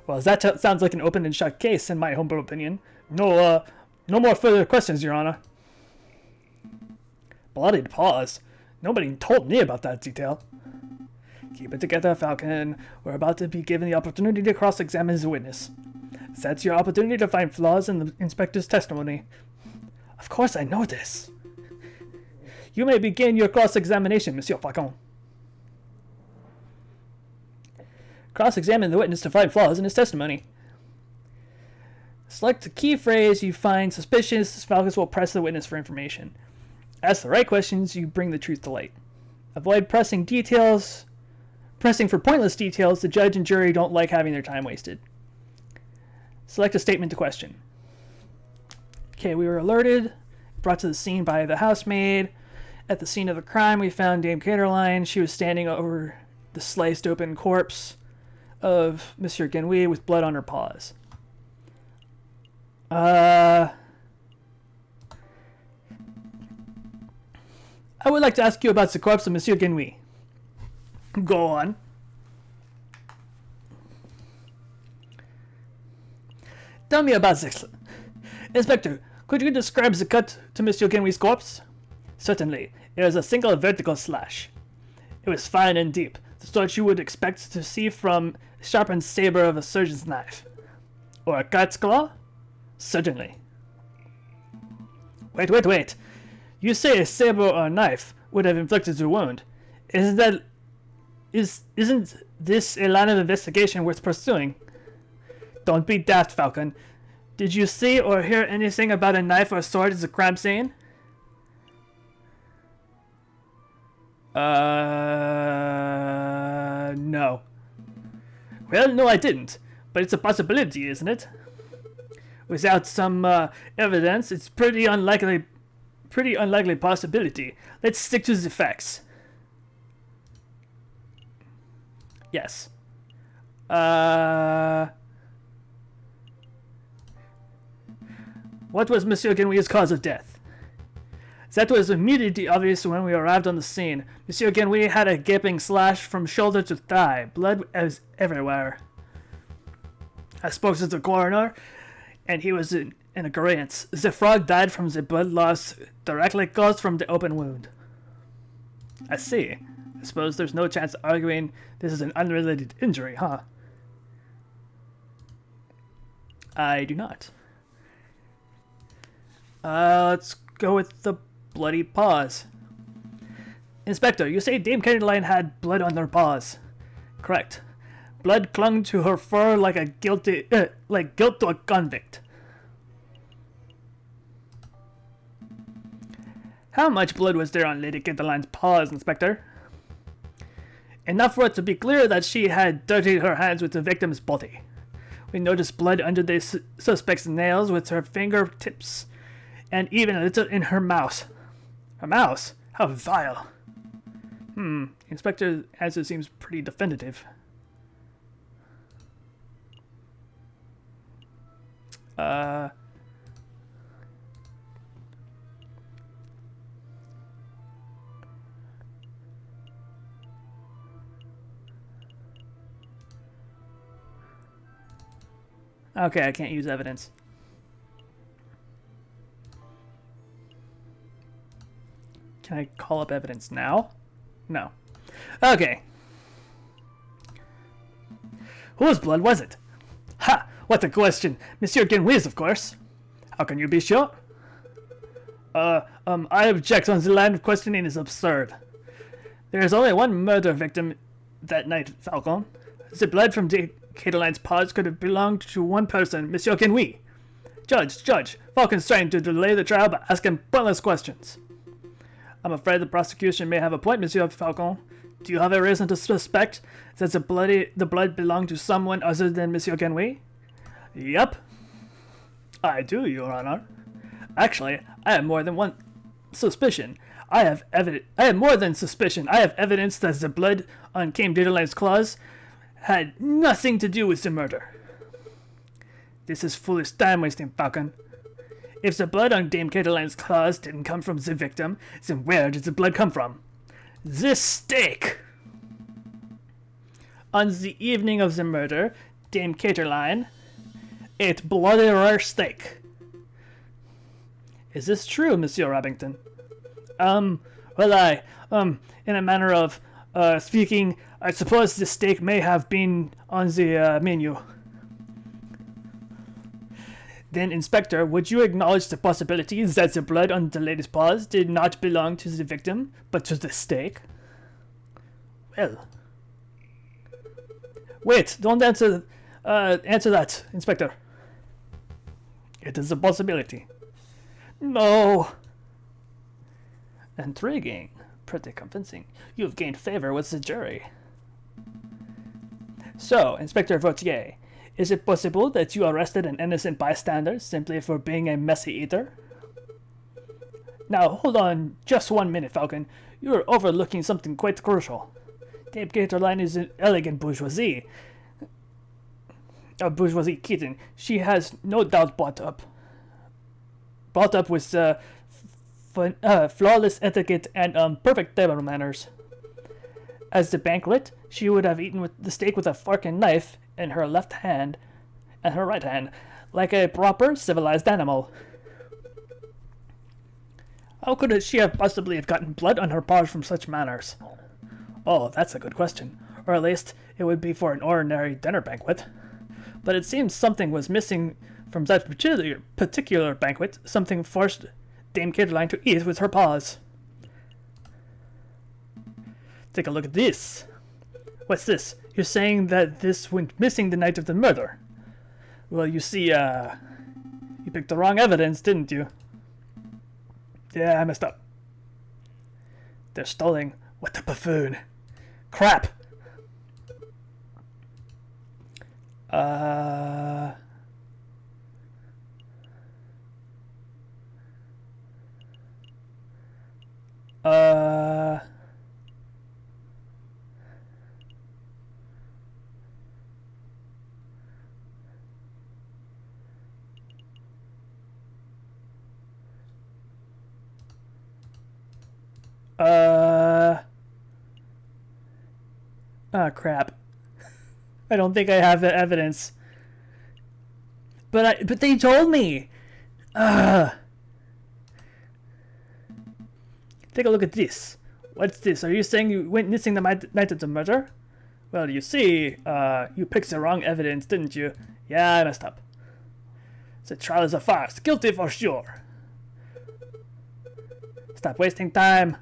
Well, that sounds like an open and shut case, in my humble opinion. No more further questions, Your Honor. Bloodied paws? Nobody told me about that detail. Keep it together, Falcon. We're about to be given the opportunity to cross-examine the witness. That's your opportunity to find flaws in the inspector's testimony. Of course I know this. You may begin your cross-examination, Monsieur Falcon. Cross-examine the witness to find flaws in his testimony. Select the key phrase you find suspicious. Falcon will press the witness for information. Ask the right questions, you bring the truth to light. Avoid pressing for pointless details. The judge and jury don't like having their time wasted. Select a statement to question. Okay, we were alerted, brought to the scene by the housemaid. At the scene of the crime, we found Dame Gatorline. She was standing over the sliced open corpse of Monsieur Genouy with blood on her paws. I would like to ask you about the corpse of Monsieur Genui. Go on. Tell me about this. Inspector, could you describe the cut to Monsieur Genui's corpse? Certainly. It was a single vertical slash. It was fine and deep, the sort you would expect to see from a sharpened saber of a surgeon's knife. Or a cat's claw? Certainly. Wait. You say a saber or a knife would have inflicted the wound. Isn't this a line of investigation worth pursuing? Don't be daft, Falcon. Did you see or hear anything about a knife or sword at the crime scene? No. Well, no, I didn't. But it's a possibility, isn't it? Without some evidence, it's pretty unlikely possibility. Let's stick to the facts. Yes. What was Monsieur Genui's cause of death? That was immediately obvious when we arrived on the scene. Monsieur Genui had a gaping slash from shoulder to thigh. Blood was everywhere. I spoke to the coroner, and he was in agreement. The frog died from the blood loss directly caused from the open wound. I see. I suppose there's no chance of arguing this is an unrelated injury, huh? I do not. Let's go with the bloody paws. Inspector, you say Dame Caroline had blood on her paws. Correct. Blood clung to her fur like guilt to a convict. How much blood was there on Lady Cataline's paws, Inspector? Enough for it to be clear that she had dirtied her hands with the victim's body. We noticed blood under the suspect's nails with her fingertips, and even a little in her mouth. Her mouth? How vile. Inspector's answer seems pretty definitive. Okay, I can't use evidence. Can I call up evidence now? No. Okay. Whose blood was it? Ha! What a question! Monsieur Genui's, of course. How can you be sure? I object. On the line of questioning is absurd. There is only one murder victim that night, Falcon. The blood from Cataline's paws could have belonged to one person, Monsieur Genui. Judge, Falcon's trying to delay the trial by asking pointless questions. I'm afraid the prosecution may have a point, Monsieur Falcon. Do you have a reason to suspect that the blood belonged to someone other than Monsieur Genui? Yep. I do, Your Honor. Actually, I have more than one suspicion. I have more than suspicion. I have evidence that the blood on Dame Cataline's claws had nothing to do with the murder. This is foolish time wasting, Falcon. If the blood on Dame Cataline's claws didn't come from the victim, then where did the blood come from? This steak! On the evening of the murder, Dame Cataline ate bloody rare steak. Is this true, Monsieur Robington? In a manner of speaking, I suppose the steak may have been on the menu. Then, Inspector, would you acknowledge the possibility that the blood on the lady's paws did not belong to the victim, but to the steak? Well. Wait, don't answer that, Inspector. It is a possibility. No. Intriguing. Pretty convincing. You've gained favor with the jury. So, Inspector Vautier, is it possible that you arrested an innocent bystander simply for being a messy eater? Now, hold on just 1 minute, Falcon. You are overlooking something quite crucial. Dame Cataline is an elegant bourgeoisie. A bourgeoisie kitten. She has no doubt bought up brought up with flawless etiquette and perfect table manners. As the banquet, she would have eaten the steak with a fork and knife in her left hand and her right hand, like a proper civilized animal. How could she have possibly have gotten blood on her paws from such manners? Oh, that's a good question. Or at least, it would be for an ordinary dinner banquet. But it seems something was missing from that particular banquet, something forced Dame Caroline to eat with her paws. Take a look at this. What's this? You're saying that this went missing the night of the murder. Well, you see, you picked the wrong evidence, didn't you? Yeah, I messed up. They're stolen. What a buffoon. Crap. Uh... Oh, crap. I don't think I have the evidence. But they told me. Take a look at this. What's this? Are you saying you went missing the night of the murder? Well, you see, you picked the wrong evidence, didn't you? Yeah, I messed up. The trial is a farce. Guilty for sure. Stop wasting time.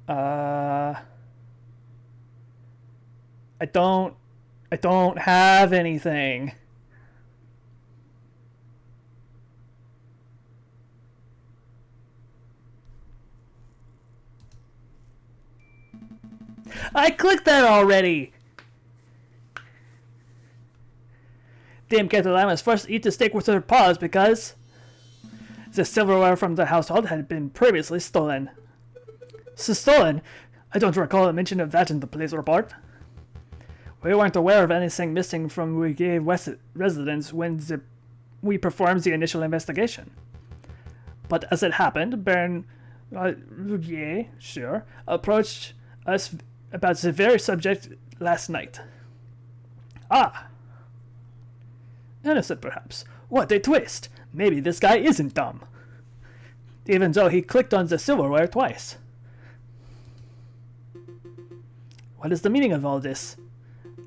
I don't have anything. I clicked that already. Dame Caroline was forced to eat the steak with her paws because the silverware from the household had been previously stolen. So stolen? I don't recall a mention of that in the police report. We weren't aware of anything missing from we gave residents when we performed the initial investigation. But as it happened, Baron Rougier, sure, approached us about the very subject last night. Ah! Innocent, perhaps. What a twist! Maybe this guy isn't dumb. Even though he clicked on the silverware twice. What is the meaning of all this?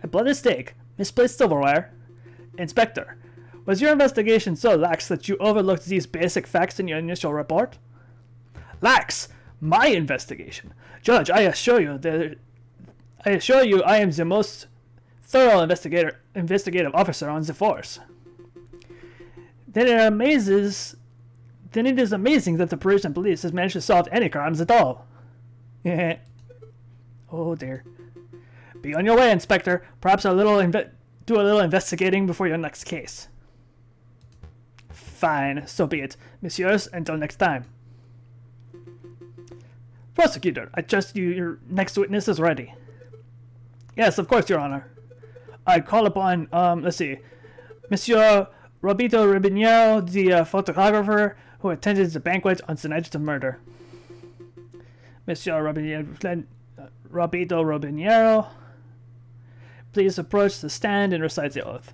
A bloody steak, misplaced silverware. Inspector, was your investigation so lax that you overlooked these basic facts in your initial report? Lax? My investigation? Judge, I assure you I am the most thorough investigative officer on the force. Then it is amazing that the Parisian police has managed to solve any crimes at all. Oh dear. Be on your way, Inspector. Perhaps do a little investigating before your next case. Fine, so be it. Messieurs, until next time. Prosecutor, I trust your next witness is ready. Yes, of course, Your Honor. I call upon, Monsieur Robito Ribiniero, the photographer who attended the banquet on the night of the murder. Monsieur Robito Ribiniero, please approach the stand and recite the oath.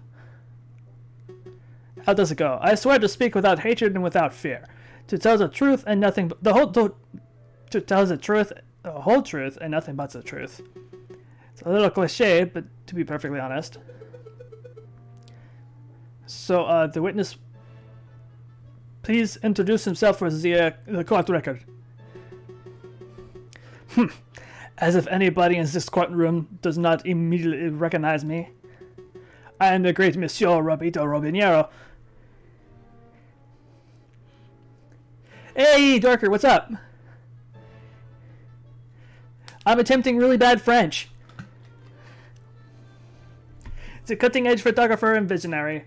How does it go? I swear to speak without hatred and without fear, to tell the truth and nothing but to tell the truth, the whole truth, and nothing but the truth. It's a little cliche, but to be perfectly honest. So, the witness, please introduce himself for the court record. As if anybody in this courtroom does not immediately recognize me. I am the great Monsieur Robito Robiniero. Hey, Dorker, what's up? I'm attempting really bad French. It's a cutting-edge photographer and visionary.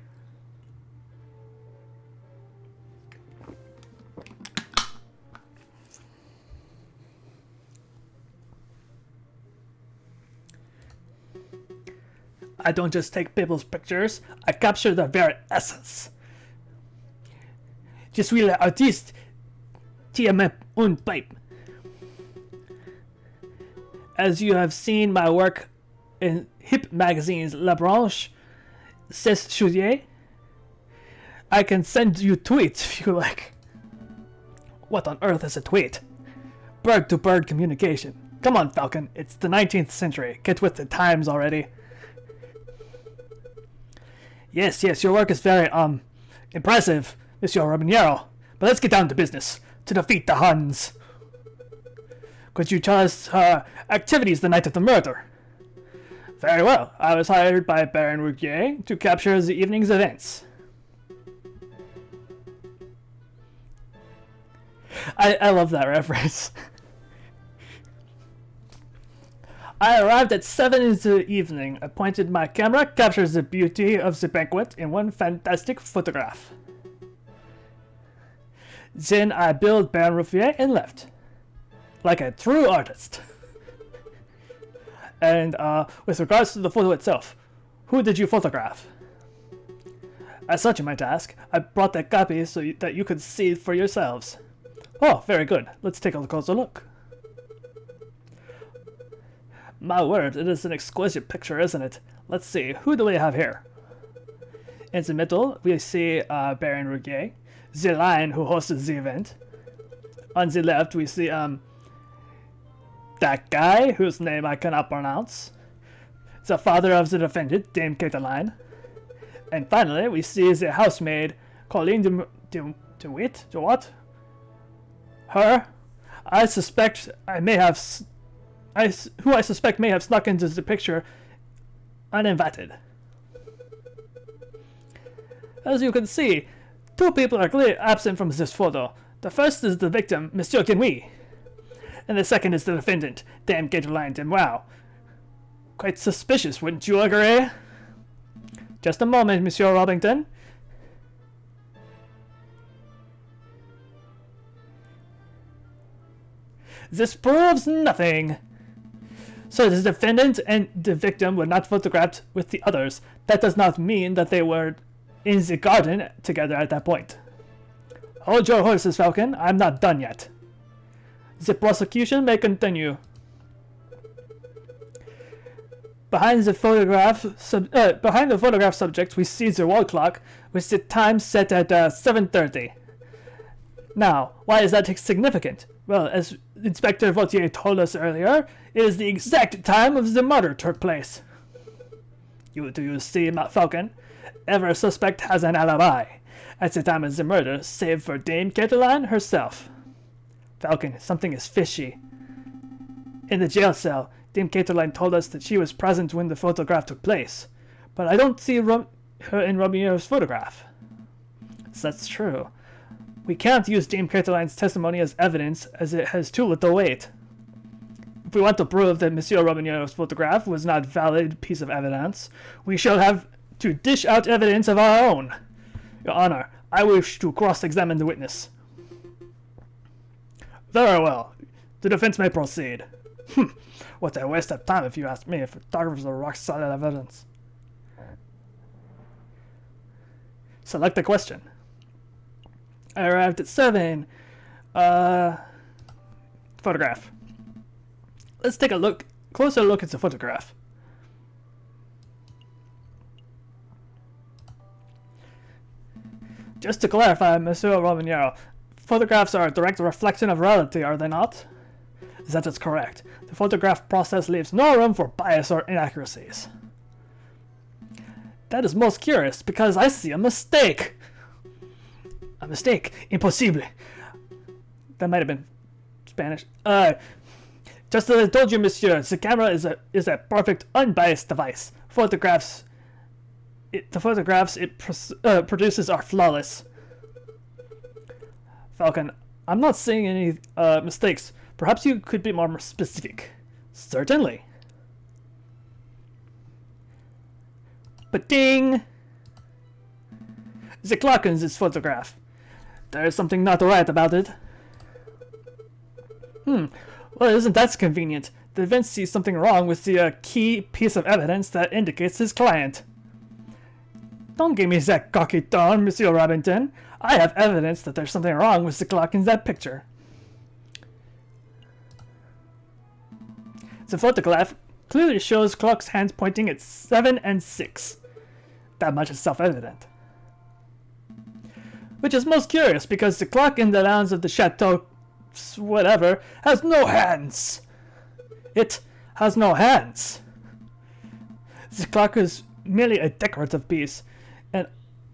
I don't just take people's pictures, I capture their very essence. Je suis l'artiste. Tiens un pipe. As you have seen my work in hip magazines La Branche, C'est Choulier, I can send you tweets if you like. What on earth is a tweet? Bird-to-bird communication. Come on, Falcon, it's the 19th century. Get with the times already. Yes, your work is very, impressive, Monsieur Robinero. But let's get down to business. To defeat the Huns. Could you tell us, activities the night of the murder? Very well. I was hired by Baron Rougier to capture the evening's events. I love that reference. I arrived at 7 in the evening, appointed my camera, captured the beauty of the banquet in one fantastic photograph. Then I billed Baron Rougier and left. Like a true artist. And with regards to the photo itself, who did you photograph? As such, you might ask, I brought that copy so that you could see it for yourselves. Oh, very good. Let's take a closer look. My word, it is an exquisite picture, isn't it? Let's see, who do we have here? In the middle, we see Baron Rougier, the lion who hosted the event. On the left, we see that guy whose name I cannot pronounce, the father of the defendant, Dame Catiline, and finally we see the housemaid, Colleen de what? Her, I suspect may have snuck into the picture uninvited. As you can see, two people are clearly absent from this photo. The first is the victim, Monsieur Kenui, and the second is the defendant, Dame Catiline Demois. Quite suspicious, wouldn't you agree? Just a moment, Monsieur Robington. This proves nothing. So the defendant and the victim were not photographed with the others. That does not mean that they were in the garden together at that point. Hold your horses, Falcon. I'm not done yet. The prosecution may continue. Behind the photograph subject, we see the wall clock with the time set at 7:30. Now, why is that significant? Well, as Inspector Vautier told us earlier, it is the exact time of the murder took place. Do you see, Falcon? Every suspect has an alibi at the time of the murder, save for Dame Catiline herself. Falcon, something is fishy. In the jail cell, Dame Catiline told us that she was present when the photograph took place, but I don't see her in Robinero's photograph. So that's true. We can't use Dame Catiline's testimony as evidence, as it has too little weight. If we want to prove that Monsieur Robinero's photograph was not a valid piece of evidence, we shall have to dish out evidence of our own. Your Honor, I wish to cross-examine the witness. Very well. The defense may proceed. What a waste of time, if you ask me. Photographers are rock-solid evidence. Select a question. I arrived at 7. Photograph. Let's take a closer look at the photograph. Just to clarify, Monsieur Robinero, photographs are a direct reflection of reality, are they not? That is correct. The photograph process leaves no room for bias or inaccuracies. That is most curious, because I see a mistake. A mistake. Impossible. That might have been Spanish. Just as I told you, monsieur, the camera is a perfect, unbiased device. The photographs it produces are flawless. Falcon, I'm not seeing any mistakes. Perhaps you could be more specific. Certainly. But ding! The clock in this photograph. There is something not right about it. Well, isn't that convenient? The defense sees something wrong with the key piece of evidence that indicates his client. Don't give me that cocky tone, Monsieur Robinson. I have evidence that there's something wrong with the clock in that picture. The photograph clearly shows clock's hands pointing at 7 and 6. That much is self-evident. Which is most curious because the clock in the lands of the chateau, whatever, has no hands. It has no hands. The clock is merely a decorative piece, and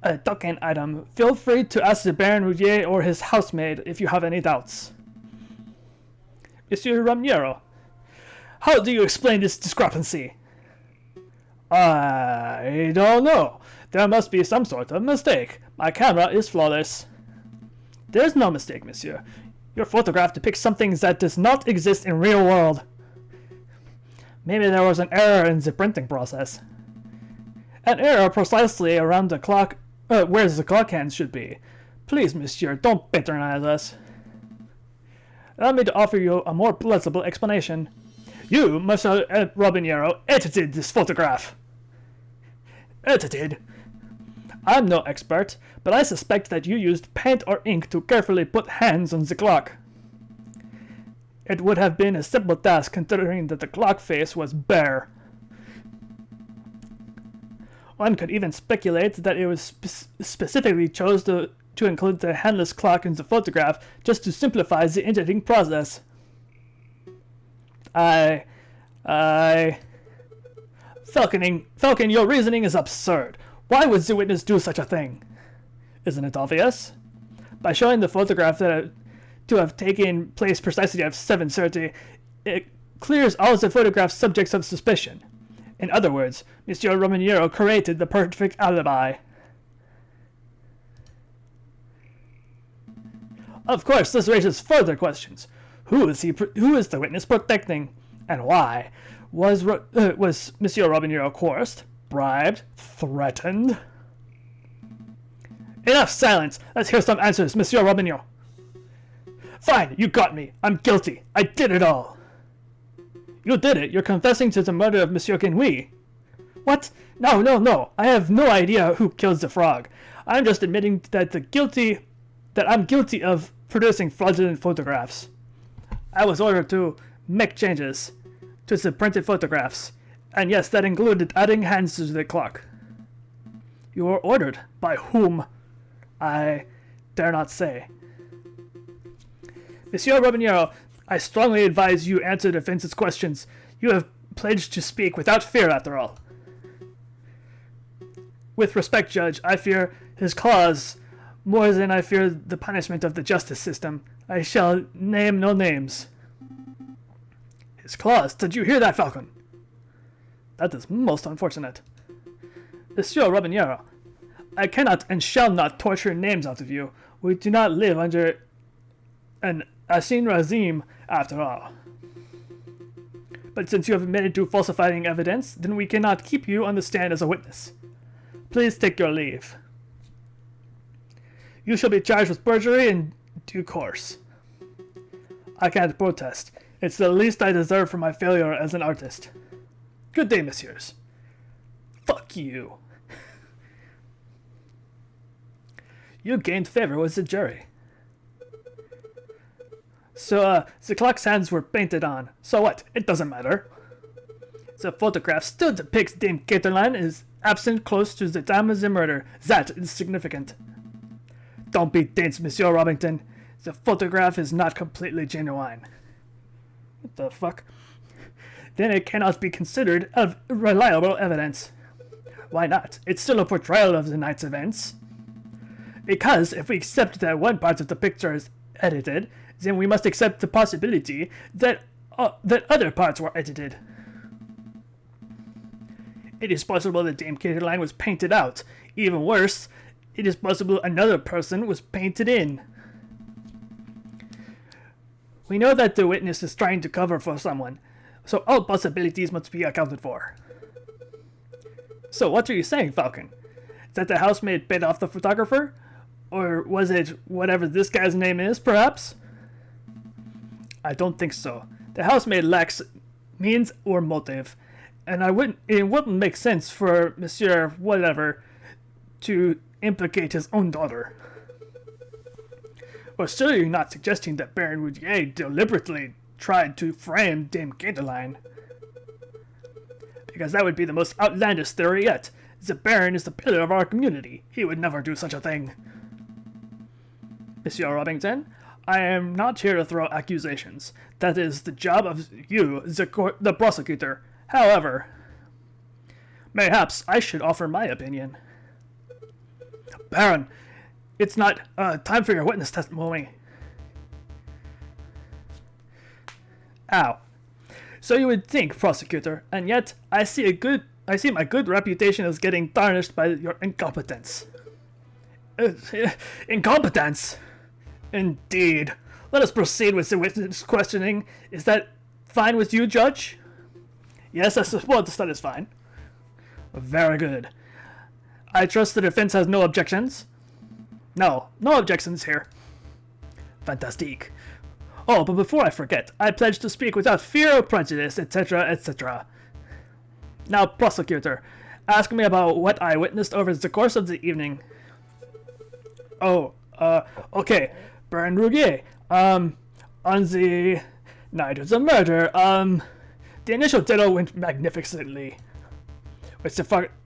a token item. Feel free to ask the Baron Roudier or his housemaid if you have any doubts. Monsieur Ramiro, how do you explain this discrepancy? I don't know. There must be some sort of mistake. My camera is flawless. There's no mistake, monsieur. Your photograph depicts something that does not exist in real world. Maybe there was an error in the printing process. An error precisely around the clock, where the clock hands should be. Please, monsieur, don't patronize us. Allow me to offer you a more plausible explanation. You, Monsieur Robinero, edited this photograph. Edited? I'm no expert, but I suspect that you used paint or ink to carefully put hands on the clock. It would have been a simple task considering that the clock face was bare. One could even speculate that it was specifically chose to include the handless clock in the photograph just to simplify the editing process. Falcon, your reasoning is absurd. Why would the witness do such a thing? Isn't it obvious? By showing the photograph to have taken place precisely at 7:30, it clears all the photograph's subjects of suspicion. In other words, Monsieur Romanero created the perfect alibi. Of course, this raises further questions. Who is the witness protecting, and why? Was Monsieur Romanero coerced, bribed, threatened? Enough silence! Let's hear some answers, Monsieur Romanero. Fine, you got me. I'm guilty. I did it all. You did it. You're confessing to the murder of Monsieur Kenui. What? No. I have no idea who killed the frog. I'm just admitting that I'm guilty of producing fraudulent photographs. I was ordered to make changes to the printed photographs, and yes, that included adding hands to the clock. You were ordered? By whom? I dare not say. Monsieur Robinero, I strongly advise you answer the defense's questions. You have pledged to speak without fear, after all. With respect, Judge, I fear his cause more than I fear the punishment of the justice system. I shall name no names. His claws? Did you hear that, Falcon? That is most unfortunate. Monsieur Robinero, I cannot and shall not torture names out of you. We do not live under an ancien regime, after all. But since you have admitted to falsifying evidence, then we cannot keep you on the stand as a witness. Please take your leave. You shall be charged with perjury in due course. I can't protest. It's the least I deserve for my failure as an artist. Good day, messieurs. Fuck you. You gained favor with the jury. So, the clock's hands were painted on. So what? It doesn't matter. The photograph still depicts Dame Caterline is absent close to the time of the murder. That is significant. Don't be dense, Monsieur Robington. The photograph is not completely genuine. What the fuck? Then it cannot be considered of reliable evidence. Why not? It's still a portrayal of the night's events. Because if we accept that one part of the picture is edited, then we must accept the possibility that other parts were edited. It is possible that Dame Caterline was painted out. Even worse, it is possible another person was painted in. We know that the witness is trying to cover for someone, so all possibilities must be accounted for. So what are you saying, Falcon? That the housemaid paid off the photographer? Or was it whatever this guy's name is, perhaps? I don't think so. The housemaid lacks means or motive, and it wouldn't make sense for Monsieur whatever to implicate his own daughter. Well, surely you're not suggesting that Baron Roudier deliberately tried to frame Dame Caterline? Because that would be the most outlandish theory yet. The Baron is the pillar of our community. He would never do such a thing. Monsieur Robington, I am not here to throw accusations. That is the job of you, the prosecutor. However, mayhaps I should offer my opinion. Baron, it's not time for your witness testimony. Ow. So you would think, prosecutor, and yet I see my good reputation is getting tarnished by your incompetence. Incompetence? Indeed. Let us proceed with the witness questioning. Is that fine with you, Judge? Yes, I suppose that is fine. Very good. I trust the defense has no objections? No objections here. Fantastique. Oh, but before I forget, I pledge to speak without fear or prejudice, etc., etc. Now, prosecutor, ask me about what I witnessed over the course of the evening. Oh, okay. Baron Roudier, on the night of the murder, the initial ditto went magnificently.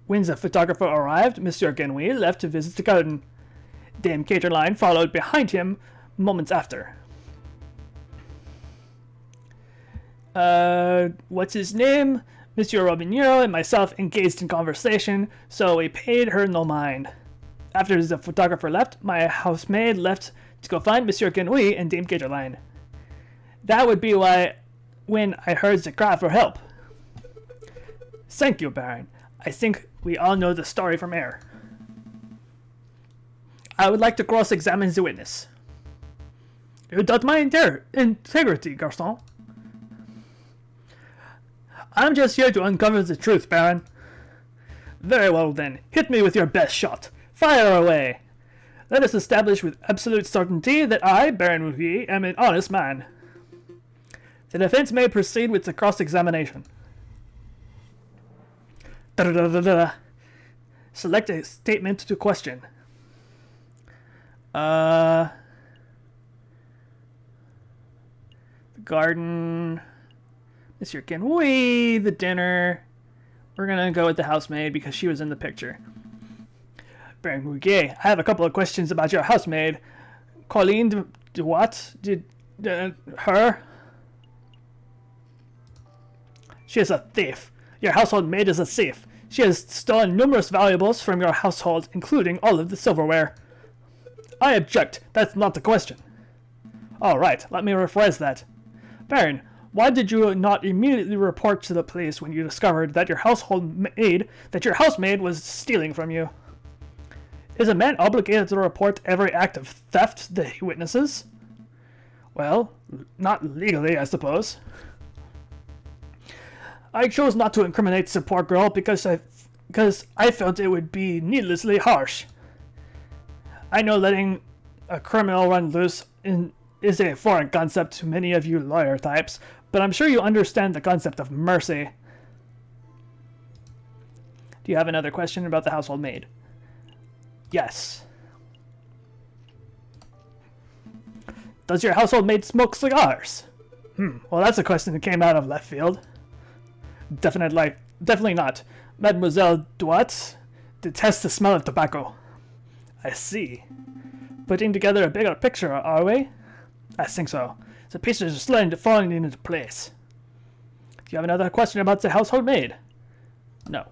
When the photographer arrived, Monsieur Genouille left to visit the garden. Dame Caterline followed behind him moments after. What's his name? Monsieur Robinero and myself engaged in conversation, so we paid her no mind. After the photographer left, my housemaid left to go find Monsieur Genouille and Dame Caterline. That would be why when I heard the cry for help. Thank you, Baron. I think we all know the story from air. I would like to cross-examine the witness. You doubt my integrity, garçon. I'm just here to uncover the truth, Baron. Very well then, hit me with your best shot. Fire away. Let us establish with absolute certainty that I, Baron Roudier, am an honest man. The defense may proceed with the cross-examination. Select a statement to question. The garden, Monsieur Genouille, the dinner. We're gonna go with the housemaid because she was in the picture. Baron Roudier, I have a couple of questions about your housemaid. Colleen de what? Her? She is a thief. Your household maid is a thief. She has stolen numerous valuables from your household, including all of the silverware. I object. That's not the question. All right, let me rephrase that. Baron, why did you not immediately report to the police when you discovered that your housemaid was stealing from you? Is a man obligated to report every act of theft that he witnesses? Well, not legally, I suppose. I chose not to incriminate the poor girl because I felt it would be needlessly harsh. I know letting a criminal run loose is a foreign concept to many of you lawyer types, but I'm sure you understand the concept of mercy. Do you have another question about the household maid? Yes. Does your household maid smoke cigars? Well, that's a question that came out of left field. Definitely not. Mademoiselle Duat detests the smell of tobacco. I see. Putting together a bigger picture, are we? I think so. The pieces are slowly falling into place. Do you have another question about the household maid? No.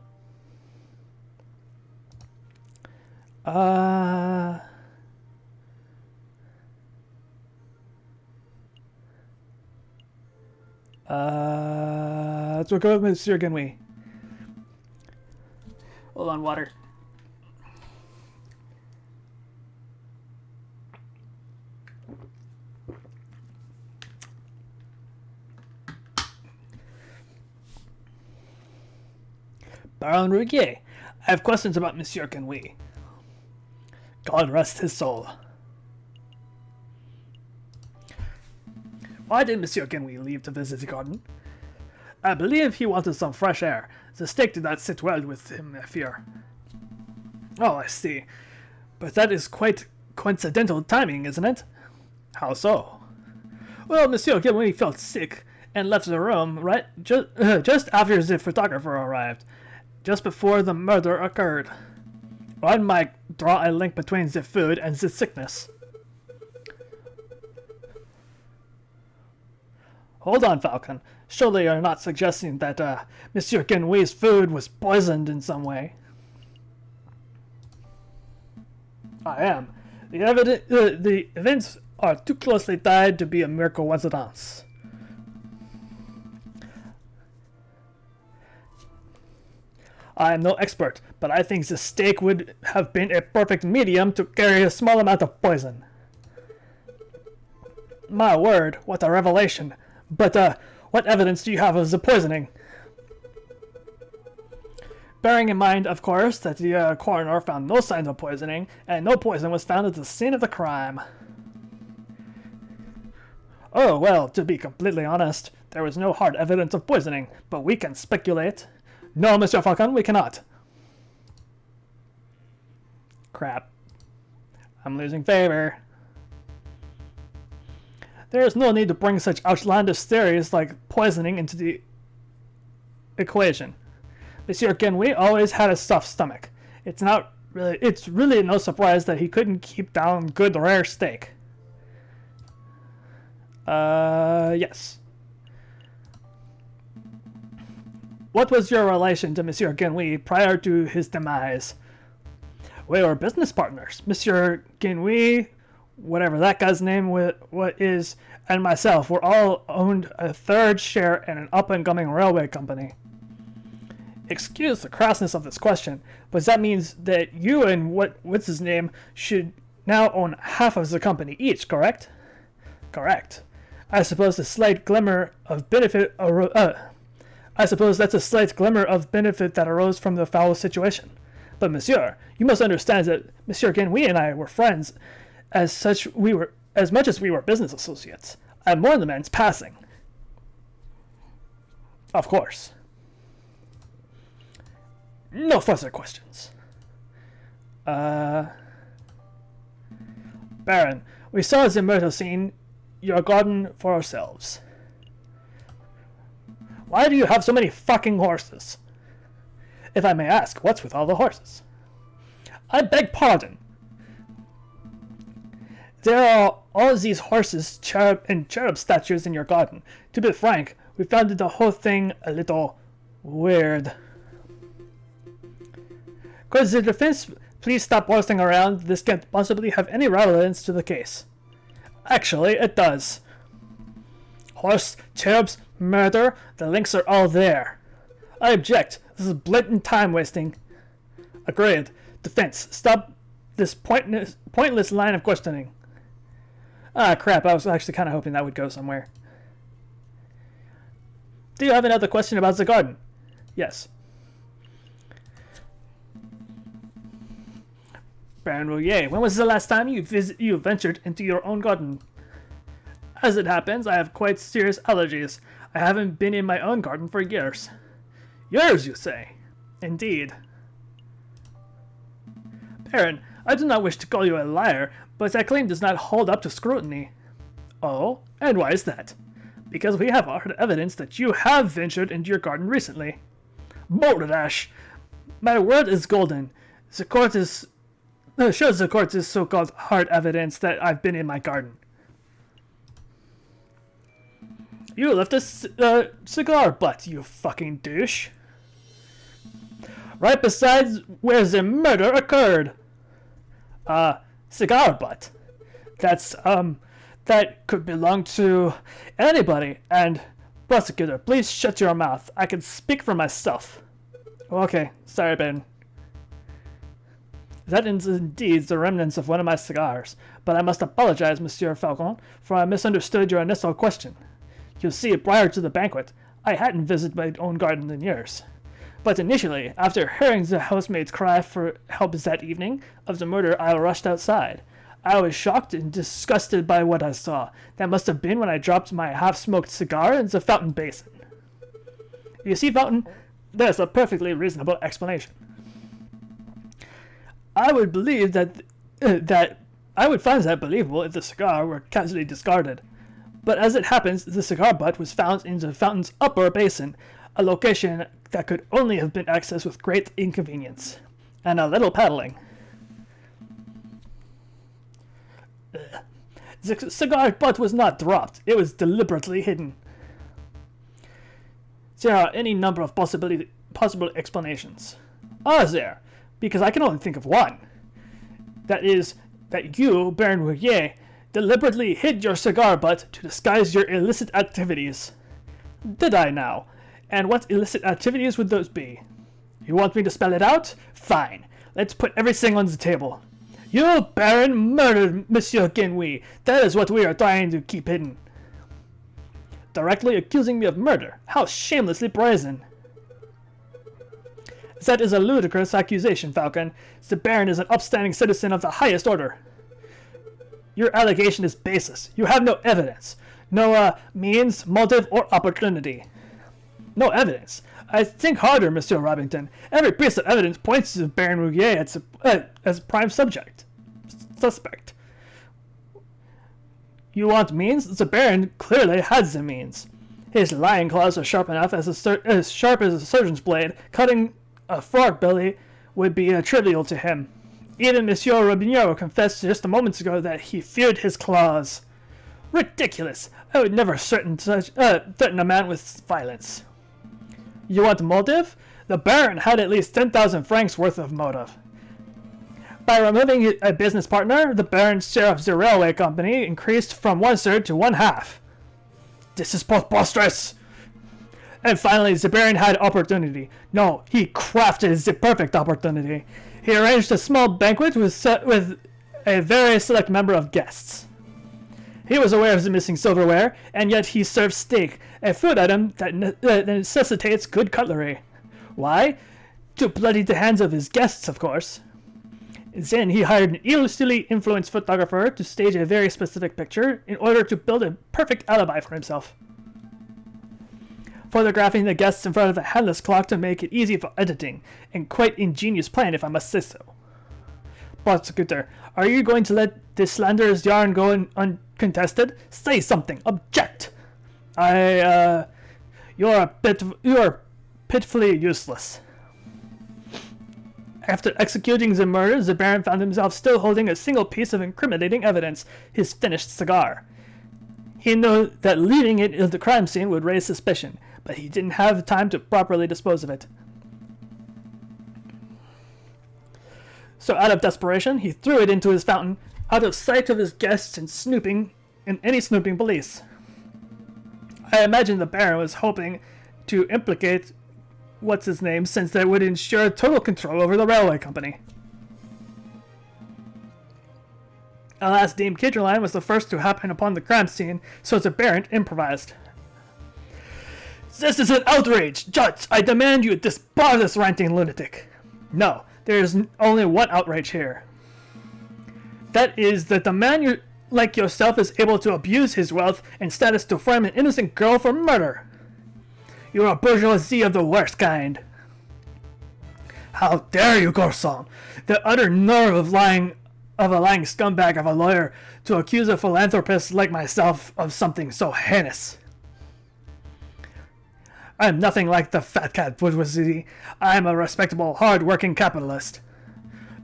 Let's go with Monsieur Genouille. Hold on, water. Baron Roudier, I have questions about Monsieur Genouille. God rest his soul. Why did Monsieur Genouille leave to visit the garden? I believe he wanted some fresh air. The steak did not sit well with him, I fear. Oh, I see. But that is quite coincidental timing, isn't it? How so? Well, Monsieur Gilway felt sick and left the room just after the photographer arrived, just before the murder occurred. One might draw a link between the food and the sickness. Hold on, Falcon. Surely you're not suggesting that Monsieur Genway's food was poisoned in some way. I am. The events are too closely tied to be a mere coincidence. I am no expert, but I think the steak would have been a perfect medium to carry a small amount of poison. My word, what a revelation. But, what evidence do you have of the poisoning? Bearing in mind, of course, that the coroner found no signs of poisoning, and no poison was found at the scene of the crime. Oh, well, to be completely honest, there was no hard evidence of poisoning, but we can speculate. No, Monsieur Falcon, we cannot. Crap. I'm losing favor. There is no need to bring such outlandish theories like poisoning into the equation. Monsieur Genway always had a soft stomach. It's really no surprise that he couldn't keep down good rare steak. Yes. What was your relation to Monsieur Genway prior to his demise? We were business partners. Monsieur Genway, whatever that guy's name is, and myself were all owned a third share in an up-and-coming railway company. Excuse the crassness of this question, but that means that you and what's his name should now own half of the company each, correct? Correct. I suppose that's a slight glimmer of benefit that arose from the foul situation. But monsieur, you must understand that Monsieur Genway and I were friends. As much as we were business associates. I mourn the man's passing. Of course. No further questions. Baron, we saw the murder scene, your garden for ourselves. Why do you have so many fucking horses? If I may ask, what's with all the horses? I beg pardon. There are all these horses and cherub statues in your garden. To be frank, we found the whole thing a little weird. Could the defense please stop horsing around? This can't possibly have any relevance to the case. Actually, it does. Horse, cherubs, murder, the links are all there. I object. This is blatant time wasting. Agreed. Defense, stop this pointless line of questioning. Ah, crap, I was actually kind of hoping that would go somewhere. Do you have another question about the garden? Yes. Baron Rouillet, when was the last time you ventured into your own garden? As it happens, I have quite serious allergies. I haven't been in my own garden for years. Years, you say? Indeed. Baron, I do not wish to call you a liar, but that claim does not hold up to scrutiny. Oh, and why is that? Because we have hard evidence that you have ventured into your garden recently. Balderdash! My word is golden. The court shows the court is so-called hard evidence that I've been in my garden. You left a cigar butt, you fucking douche. Right beside where the murder occurred. Cigar butt. That could belong to anybody. And, prosecutor, please shut your mouth. I can speak for myself. Okay, sorry, Ben. That is indeed the remnants of one of my cigars, but I must apologize, Monsieur Falcon, for I misunderstood your initial question. You see, prior to the banquet, I hadn't visited my own garden in years. But initially, after hearing the housemaid's cry for help that evening of the murder, I rushed outside. I was shocked and disgusted by what I saw. That must have been when I dropped my half-smoked cigar in the fountain basin. You see, Fountain, there's a perfectly reasonable explanation. I would believe I would find that believable if the cigar were casually discarded. But as it happens, the cigar butt was found in the fountain's upper basin, a location that could only have been accessed with great inconvenience and a little paddling. The cigar butt was not dropped, it was deliberately hidden. There are any number of possible explanations. Are there? Because I can only think of one. That is, that you, Baron Rougier, deliberately hid your cigar butt to disguise your illicit activities. Did I now? And what illicit activities would those be? You want me to spell it out? Fine. Let's put everything on the table. You, Baron, murdered Monsieur Genui. That is what we are trying to keep hidden. Directly accusing me of murder. How shamelessly brazen. That is a ludicrous accusation, Falcon. The Baron is an upstanding citizen of the highest order. Your allegation is baseless. You have no evidence. No, means, motive, or opportunity. No evidence. I think harder, Monsieur Robington. Every piece of evidence points to Baron Rougier as prime suspect. You want means? The Baron clearly has the means. His lion claws are sharp enough, as sharp as a surgeon's blade. Cutting a frog belly would be trivial to him. Even Monsieur Robinot confessed just a moment ago that he feared his claws. Ridiculous! I would never threaten a man with violence. You want motive? The Baron had at least 10,000 francs worth of motive. By removing a business partner, the Baron's share of the railway company increased from 1/3 to 1/2. This is preposterous! And finally, the Baron had opportunity. No, he crafted the perfect opportunity. He arranged a small banquet with a very select number of guests. He was aware of the missing silverware, and yet he served steak, a food item that necessitates good cutlery. Why? To bloody the hands of his guests, of course. Then he hired an illicitly influenced photographer to stage a very specific picture in order to build a perfect alibi for himself. Photographing the guests in front of a handless clock to make it easy for editing, and quite ingenious plan if I must say so. Prosecutor, are you going to let this slanderous yarn go uncontested? Say something. Object. You are pitifully useless. After executing the murder, the Baron found himself still holding a single piece of incriminating evidence, his finished cigar. He knew that leaving it at the crime scene would raise suspicion, but he didn't have time to properly dispose of it. So out of desperation, he threw it into his fountain, out of sight of his guests and any snooping police. I imagine the Baron was hoping to implicate what's-his-name, since that would ensure total control over the railway company. Alas, Dame Kidgerline was the first to happen upon the crime scene, so the Baron improvised. This is an outrage! Judge, I demand you disbar this ranting lunatic! No, there is only one outrage here. That is that the man like yourself is able to abuse his wealth and status to frame an innocent girl for murder. You are bourgeoisie of the worst kind. How dare you, Garçon! The utter nerve of a lying scumbag of a lawyer to accuse a philanthropist like myself of something so heinous. I am nothing like the fat cat bourgeoisie. I am a respectable, hard-working capitalist.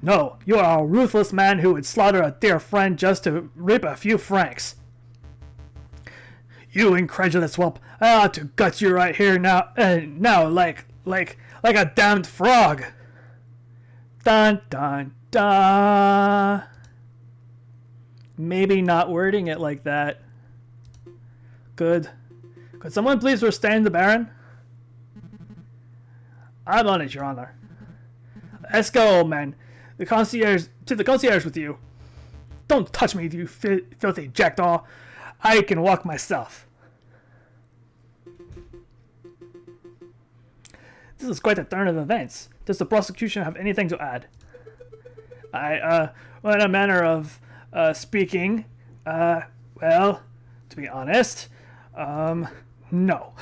No, you are a ruthless man who would slaughter a dear friend just to reap a few francs. You incredulous whelp! I ought to gut you right here now, like a damned frog. Dun dun dun. Maybe not wording it like that. Good. Could someone please restrain the Baron? I'm on it, Your Honor. Let's go, old man. The concierge with you. Don't touch me, you filthy jackdaw. I can walk myself. This is quite a turn of events. Does the prosecution have anything to add? Well, in a manner of speaking, well, to be honest, no.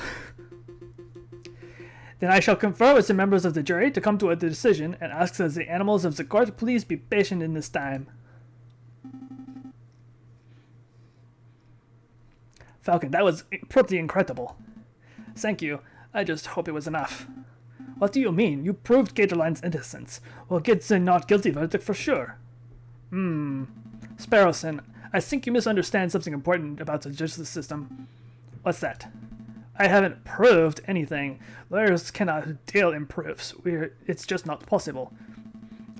Then I shall confer with the members of the jury to come to a decision and ask that the animals of the court please be patient in this time. Falcon, that was pretty incredible. Thank you. I just hope it was enough. What do you mean? You proved Gatorline's innocence. We'll get the not guilty verdict for sure. Sparrowson, I think you misunderstand something important about the justice system. What's that? I haven't proved anything. Lawyers cannot deal in proofs. It's just not possible.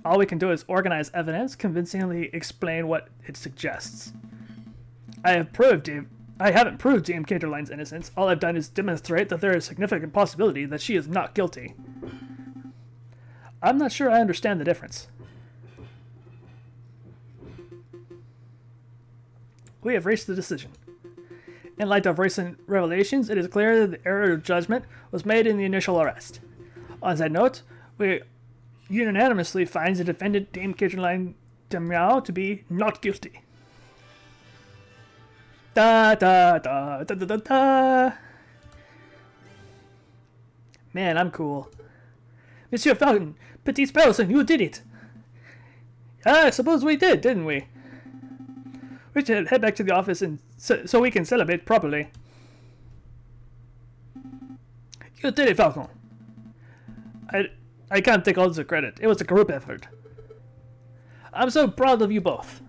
All we can do is organize evidence, convincingly explain what it suggests. I haven't proved Dame Gatorline's innocence. All I've done is demonstrate that there is a significant possibility that she is not guilty. I'm not sure I understand the difference. We have reached the decision. In light of recent revelations, it is clear that the error of judgment was made in the initial arrest. On that note, we unanimously find the defendant Dame Gatorline Damiao to be not guilty. Da da da da da da da. Man, I'm cool. Monsieur Falcon, Petit Sparrowson, you did it. I suppose we did, didn't we? We should head back to the office and so we can celebrate properly. You did it, Falcon. I can't take all the credit. It was a group effort. I'm so proud of you both.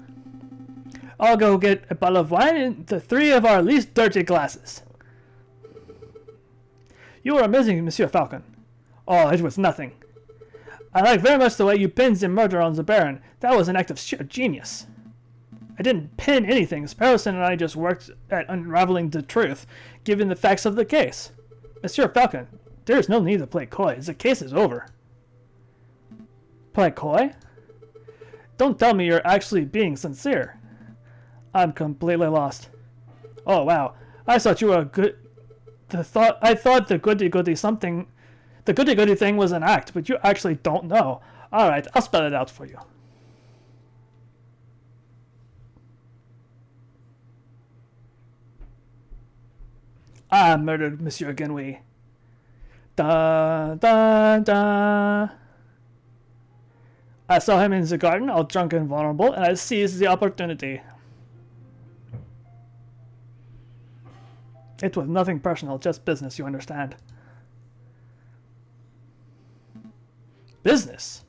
I'll go get a bottle of wine and the 3 of our least dirty glasses. You were amazing, Monsieur Falcon. Oh, it was nothing. I like very much the way you pinned the murder on the Baron. That was an act of sheer genius. I didn't pin anything. Sparrowson and I just worked at unraveling the truth, given the facts of the case. Monsieur Falcon, there is no need to play coy. The case is over. Play coy? Don't tell me you're actually being sincere. I'm completely lost. Oh wow, I thought you were I thought the goody-goody thing was an act, but you actually don't know. Alright, I'll spell it out for you. I murdered Monsieur Genui. Da da da. I saw him in the garden, all drunk and vulnerable, and I seized the opportunity. It was nothing personal, just business, you understand. Business?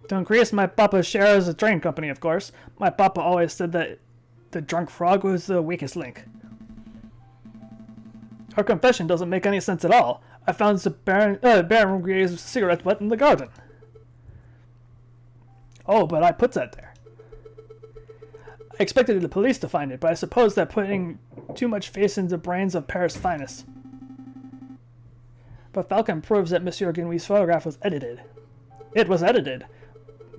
To increase my papa's share as a train company, of course. My papa always said that the drunk frog was the weakest link. Her confession doesn't make any sense at all. I found the Baron Rougrier's cigarette butt in the garden. Oh, but I put that there. I expected the police to find it, but I suppose that putting too much faith in the brains of Paris' finest. But Falcon proves that Monsieur Genui's photograph was edited. It was edited,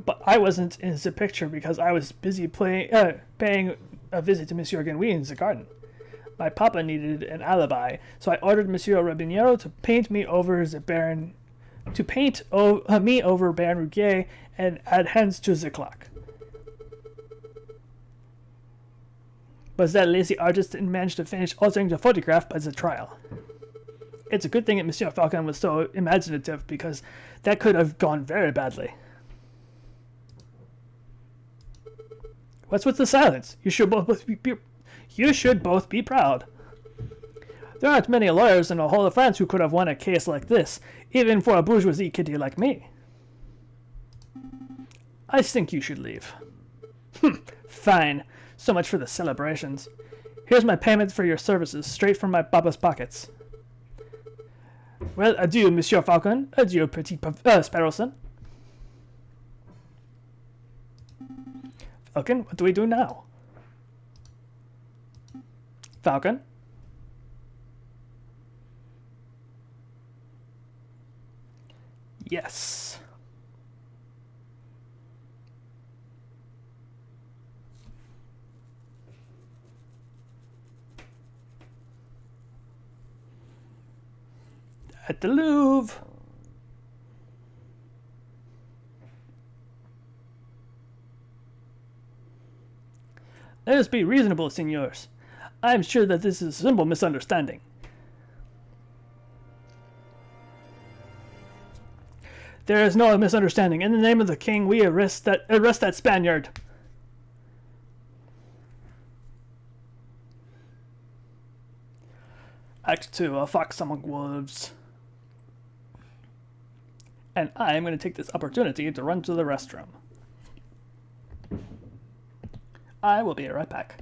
but I wasn't in the picture because I was busy paying a visit to Monsieur Genui in the garden. My papa needed an alibi, so I ordered Monsieur Robinero to paint me over Baron Rougier and add hands to the clock. But that lazy artist didn't manage to finish altering the photograph by the trial. It's a good thing that Monsieur Falcon was so imaginative, because that could have gone very badly. What's with the silence? You should both be proud. There aren't many lawyers in the whole of France who could have won a case like this, even for a bourgeoisie kitty like me. I think you should leave. Fine. So much for the celebrations. Here's my payment for your services, straight from my papa's pockets. Well, adieu, Monsieur Falcon. Adieu, Petit Sparrowson. Falcon, what do we do now? Falcon? Yes. At the Louvre. Let us be reasonable, signors. I am sure that this is a simple misunderstanding. There is no misunderstanding. In the name of the king, we arrest that Spaniard. Act 2, a fox among wolves. And I'm going to take this opportunity to run to the restroom. I will be right back.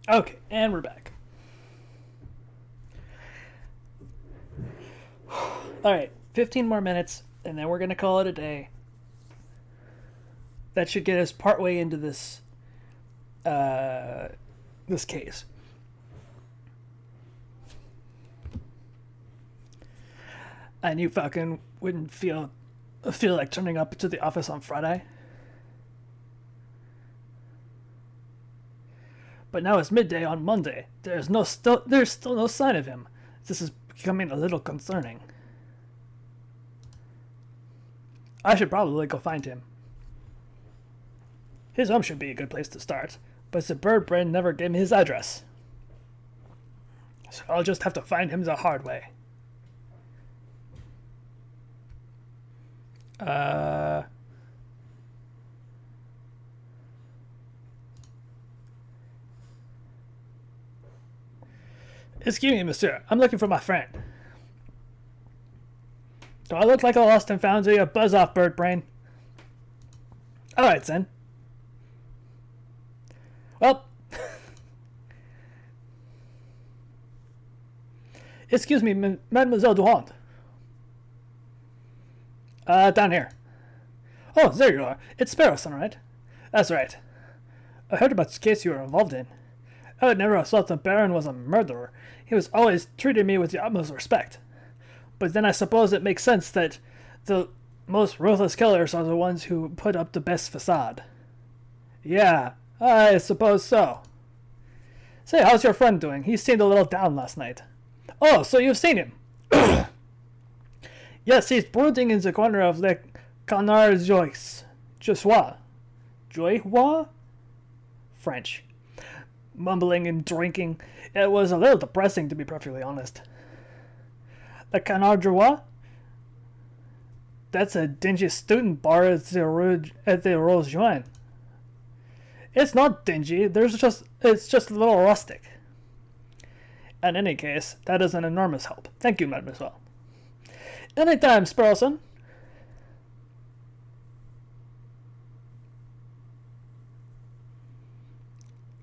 Okay, and we're back. Alright, 15 more minutes, and then we're gonna call it a day. That should get us partway into this this case. I knew Falcon wouldn't feel like turning up to the office on Friday. But now it's midday on Monday. There's still no sign of him. This is becoming a little concerning. I should probably go find him. His home should be a good place to start, but the bird brain never gave me his address. So I'll just have to find him the hard way. Excuse me, monsieur. I'm looking for my friend. Do I look like a lost and found to you? Buzz off, bird brain. Alright, then. Well. Excuse me, Mademoiselle Durand. Down here. Oh, there you are. It's Sparrowson, right? That's right. I heard about this case you were involved in. I would never have thought the Baron was a murderer. He was always treated me with the utmost respect. But then I suppose it makes sense that the most ruthless killers are the ones who put up the best facade. Yeah, I suppose so. Say, how's your friend doing? He seemed a little down last night. Oh, so you've seen him? Yes, he's brooding in the corner of Le Canard Joyce. Joie? French. Mumbling and drinking. It was a little depressing, to be perfectly honest. Le Canard Joie? That's a dingy student bar at the Rose Join. It's not dingy, it's just a little rustic. In any case, that is an enormous help. Thank you, mademoiselle. Anytime, Sparrowson.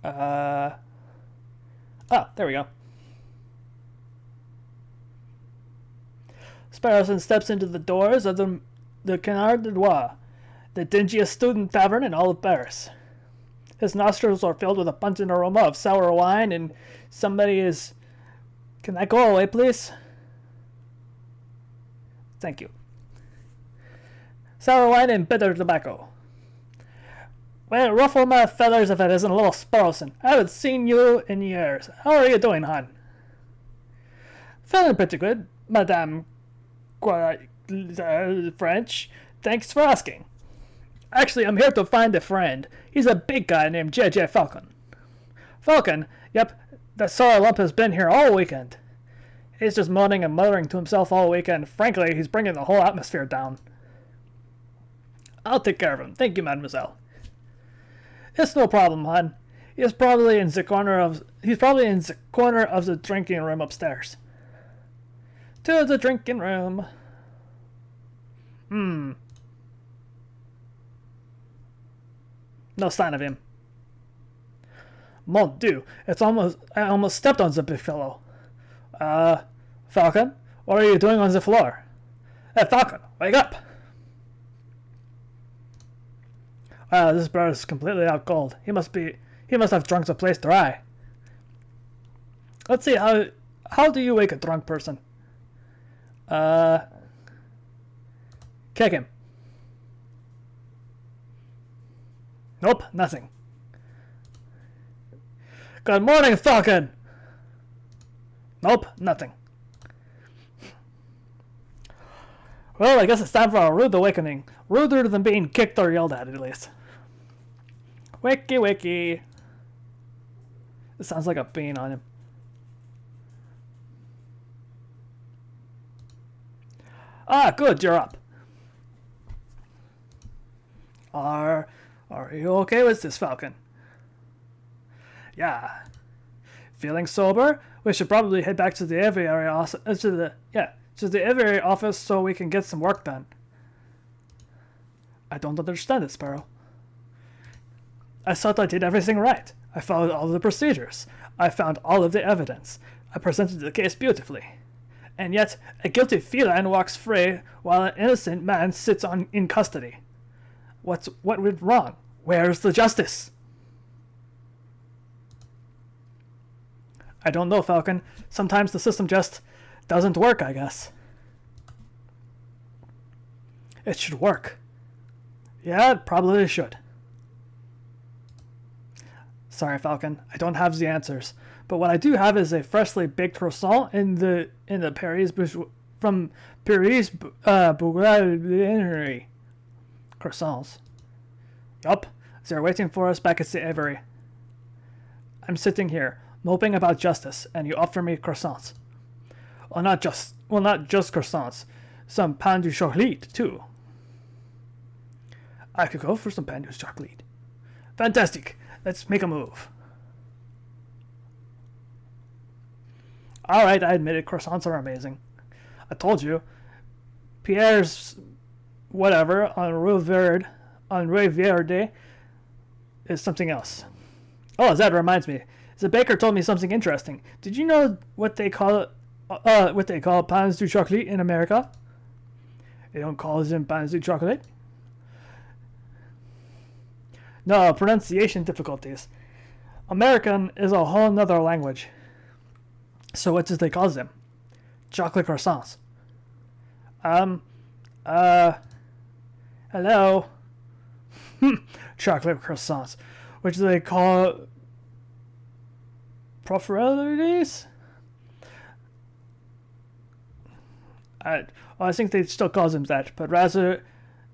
Oh, there we go. Sparrowson steps into the doors of the Canard de Bois, the dingiest student tavern in all of Paris. His nostrils are filled with a pungent aroma of sour wine, and somebody is... Can I go away, please? Thank you. Sour wine and bitter tobacco. Well, ruffle my feathers if it isn't a little Sparrowson. I haven't seen you in years. How are you doing, hon? Feeling pretty good, Madame French. Thanks for asking. Actually, I'm here to find a friend. He's a big guy named J.J. Falcon. Falcon? Yep, that sour lump has been here all weekend. He's just moaning and muttering to himself all weekend. Frankly, he's bringing the whole atmosphere down. I'll take care of him. Thank you, mademoiselle. It's no problem, hon. He's probably in the corner of the drinking room upstairs. To the drinking room. No sign of him. Mon Dieu, I almost stepped on the big fellow. Falcon, what are you doing on the floor? Hey, Falcon, wake up! This bird is completely out cold. He must have drunk the place dry. Let's see, how do you wake a drunk person? Kick him. Nope, nothing. Good morning, Falcon! Nope, nothing. Well, I guess it's time for a rude awakening. Ruder than being kicked or yelled at least. Wakey, wakey. It sounds like a bean on him. Ah, good, you're up. Are you okay with this, Falcon? Yeah. Feeling sober? We should probably head back to the Aviary office. To the Aviary office so we can get some work done. I don't understand it, Sparrow. I thought I did everything right. I followed all of the procedures. I found all of the evidence. I presented the case beautifully. And yet, a guilty feline walks free while an innocent man sits in custody. What went wrong? Where's the justice? I don't know, Falcon. Sometimes the system just doesn't work, I guess. It should work. Yeah, it probably should. Sorry, Falcon. I don't have the answers. But what I do have is a freshly baked croissant in the Paris from Paris Aviary. Croissants. Yup. They're waiting for us back at the Aviary. I'm sitting here, moping about justice, and you offer me croissants. Well, not just croissants. Some pain du chocolat, too. I could go for some pain du chocolat. Fantastic. Let's make a move. Alright, I admit it. Croissants are amazing. I told you. Pierre's whatever on Rue Verde is something else. Oh, that reminds me. The baker told me something interesting. Did you know what they call pains du chocolat in America? They don't call them pains du chocolat. No, pronunciation difficulties. American is a whole nother language. So what do they call them? Chocolate croissants. Hello? Chocolate croissants. Which do they call profiteroles? I think they still call them that, but rather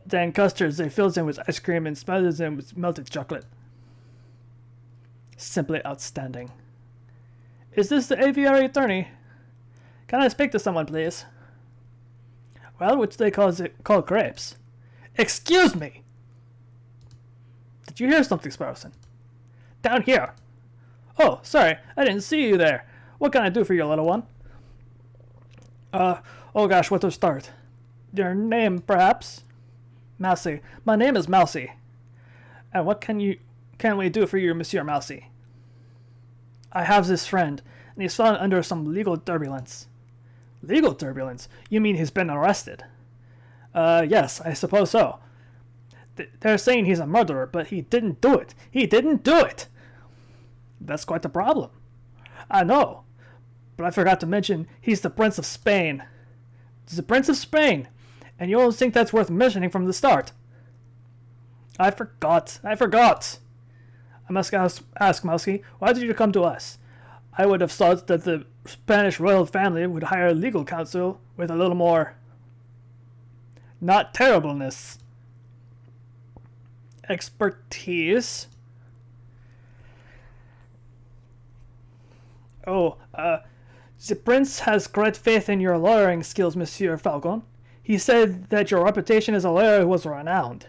than custards, they fill them with ice cream and smother them with melted chocolate. Simply outstanding. Is this the Aviary Attorney? Can I speak to someone, please? Well, which they call crepes. Excuse me! Did you hear something, Sparrowson? Down here. Oh, sorry, I didn't see you there. What can I do for you, little one? Oh gosh, what to start? Your name, perhaps? Mousy. My name is Mousy. And what can we do for you, Monsieur Mousy? I have this friend, and he's fallen under some legal turbulence. Legal turbulence? You mean he's been arrested? Yes, I suppose so. They're saying he's a murderer, but he didn't do it. He didn't do it! That's quite the problem. I know. But I forgot to mention, he's the Prince of Spain. He's the Prince of Spain! And you don't think that's worth mentioning from the start. I forgot. I must ask Mousy, why did you come to us? I would have thought that the Spanish royal family would hire a legal counsel with a little more... not terribleness. Expertise. Oh, the prince has great faith in your lawyering skills, Monsieur Falcon. He said that your reputation as a lawyer was renowned.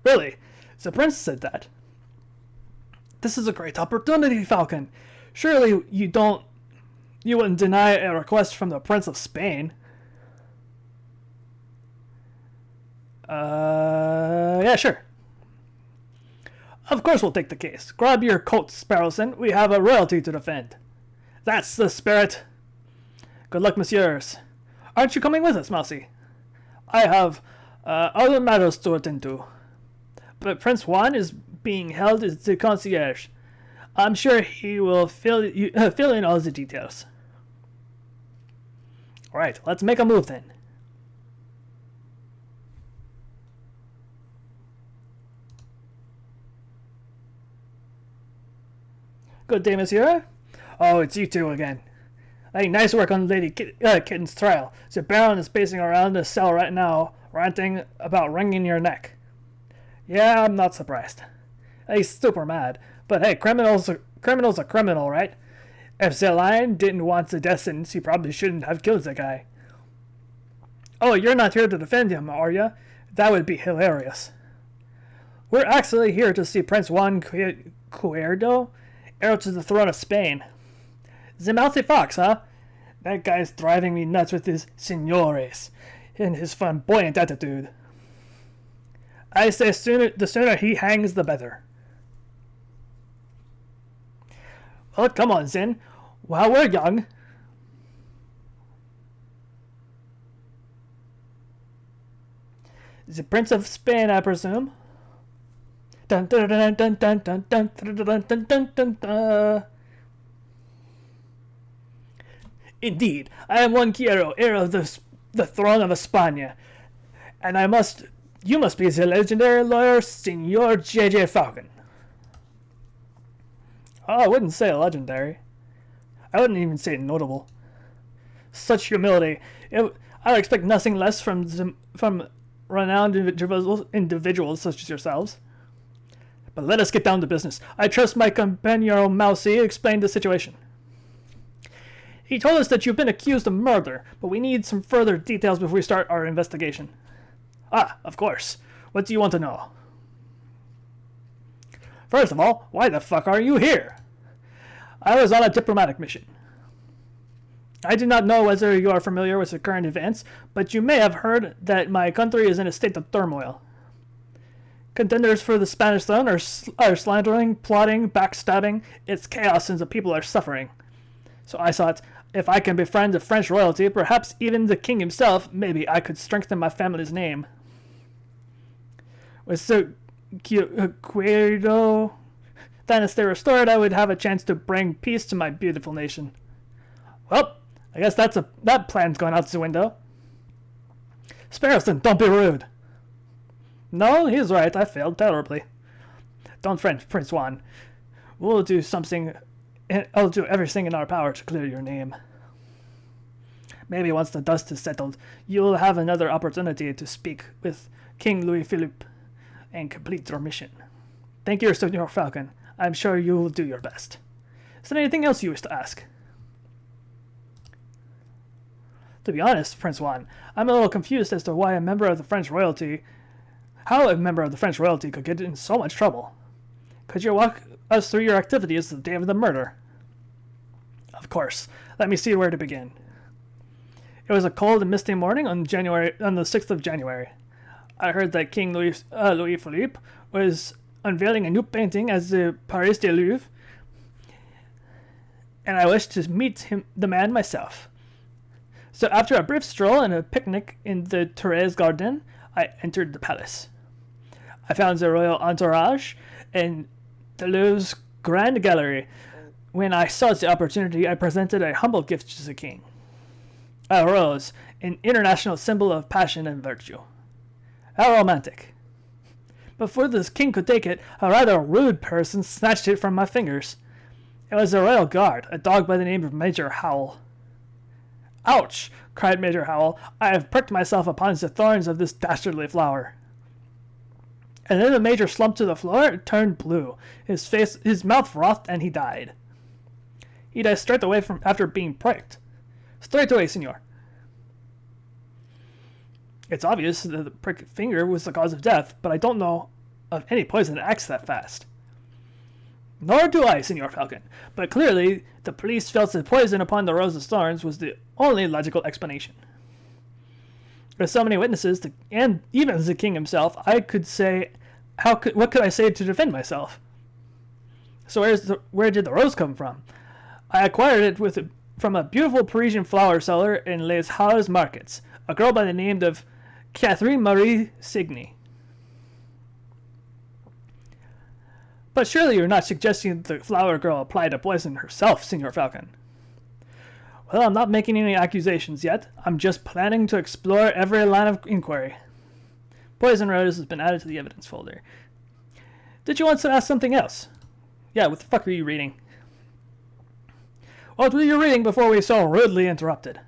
Really? The prince said that? This is a great opportunity, Falcon. Surely you wouldn't deny a request from the Prince of Spain. Yeah, sure. Of course we'll take the case. Grab your coat, Sparrowson. We have a royalty to defend. That's the spirit. Good luck, messieurs. Aren't you coming with us, Mousy? I have other matters to attend to. But Prince Juan is being held as the concierge. I'm sure he will fill in all the details. Alright, let's make a move then. Good day, monsieur. Oh, it's you two again. Hey, nice work on Lady Kitten's trial. The Baron is pacing around the cell right now, ranting about wringing your neck. Yeah, I'm not surprised. He's super mad. But hey, criminal's a criminal, right? If the lion didn't want the death sentence, he probably shouldn't have killed the guy. Oh, you're not here to defend him, are you? That would be hilarious. We're actually here to see Prince Juan Cuerdo, heir to the throne of Spain. The mouthy fox, huh? That guy's driving me nuts with his señores and his flamboyant attitude. I say the sooner he hangs, the better. Oh, come on, Zin. While we're young. The Prince of Spain, I presume. Dun dun dun dun dun dun dun dun dun dun dun dun dun. Indeed, I am Juan Quiero, heir of the throne of España, and you must be the legendary lawyer, Senor J.J. Falcon. Oh, I wouldn't say legendary. I wouldn't even say notable. Such humility. I would expect nothing less from renowned individuals such as yourselves. But let us get down to business. I trust my companion Mousy explained the situation. He told us that you've been accused of murder, but we need some further details before we start our investigation. Ah, of course. What do you want to know? First of all, why the fuck are you here? I was on a diplomatic mission. I do not know whether you are familiar with the current events, but you may have heard that my country is in a state of turmoil. Contenders for the Spanish throne are slandering, plotting, backstabbing. It's chaos and the people are suffering. So I thought, if I can befriend the French royalty, perhaps even the king himself, maybe I could strengthen my family's name. With the Quiero dynasty restored, I would have a chance to bring peace to my beautiful nation. Well, I guess that plan's gone out the window. Sparrowson, don't be rude. No, he's right. I failed terribly. Don't fret, Prince Juan. We'll do something. I'll do everything in our power to clear your name. Maybe once the dust is settled, you'll have another opportunity to speak with King Louis Philippe and complete your mission. Thank you, Senor Falcon. I'm sure you will do your best. Is there anything else you wish to ask? To be honest, Prince Juan, I'm a little confused as to how a member of the French royalty could get in so much trouble. Could you walk us through your activities the day of the murder? Of course. Let me see where to begin. It was a cold and misty morning on the 6th of January. I heard that King Louis Philippe was unveiling a new painting at the Paris de Louvre, and I wished to meet the man myself. So after a brief stroll and a picnic in the Thérèse Garden, I entered the palace. I found the royal entourage and the Louvre's grand gallery. When I saw the opportunity, I presented a humble gift to the king. A rose, an international symbol of passion and virtue. How romantic. Before the king could take it, a rather rude person snatched it from my fingers. It was a royal guard, a dog by the name of Major Howell. Ouch! Cried Major Howell. I have pricked myself upon the thorns of this dastardly flower. And then the major slumped to the floor and turned blue. His mouth frothed, and he died. He died straight away after being pricked. Straight away, senor. It's obvious that the pricked finger was the cause of death, but I don't know of any poison that acts that fast. Nor do I, Senor Falcon, but clearly the police felt that poison upon the rose's thorns was the only logical explanation. With so many witnesses, and even the king himself, I could say, what could I say to defend myself? So where did the rose come from? I acquired it from a beautiful Parisian flower seller in Les Halles Markets, a girl by the name of Catherine Marie Signy. But surely you're not suggesting the flower girl applied a poison herself, Senor Falcon. Well, I'm not making any accusations yet. I'm just planning to explore every line of inquiry. Poison rose has been added to the evidence folder. Did you want to ask something else? Yeah, what the fuck were you reading? What were you reading before we so rudely interrupted?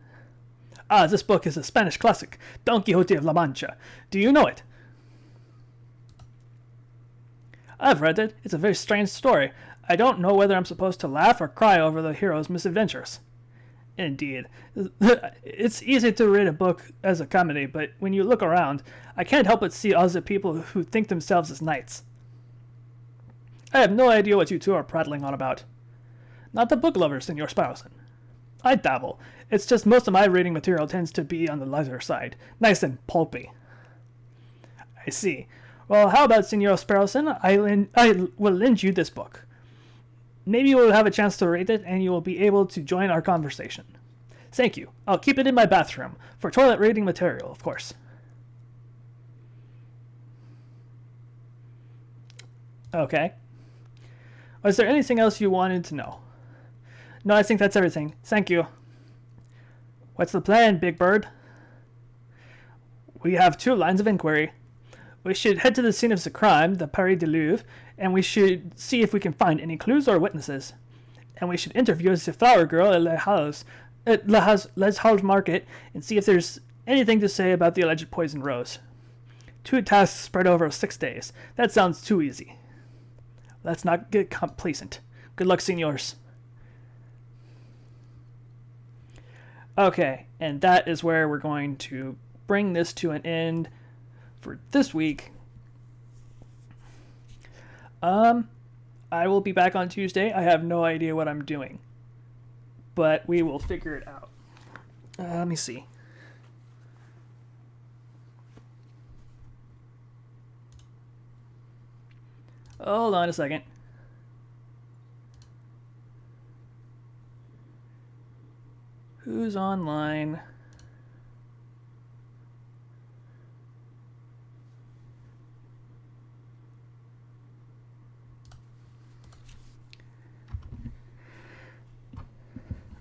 Ah, this book is a Spanish classic, Don Quixote of La Mancha. Do you know it? I've read it. It's a very strange story. I don't know whether I'm supposed to laugh or cry over the hero's misadventures. Indeed. It's easy to read a book as a comedy, but when you look around, I can't help but see all the people who think themselves as knights. I have no idea what you two are prattling on about. Not the book lovers, Senor Sparrowson. I dabble. It's just most of my reading material tends to be on the lighter side, nice and pulpy. I see. Well, how about Senor Sparrowson? I will lend you this book. maybe you will have a chance to rate it and you will be able to join our conversation. Thank you. I'll keep it in my bathroom for toilet rating material, of course. Okay. Was there anything else you wanted to know? No, I think that's everything. Thank you. What's the plan, Big Bird? We have 2 lines of inquiry. We should head to the scene of the crime, the Paris de Louvre, and we should see if we can find any clues or witnesses. And we should interview the flower girl at Les Halles Market and see if there's anything to say about the alleged poison rose. 2 tasks spread over 6 days. That sounds too easy. Let's not get complacent. Good luck, senors. Okay, and that is where we're going to bring this to an end for this week. I will be back on Tuesday. I have no idea what I'm doing, but we will figure it out. Let me see. Hold on a second. Who's online?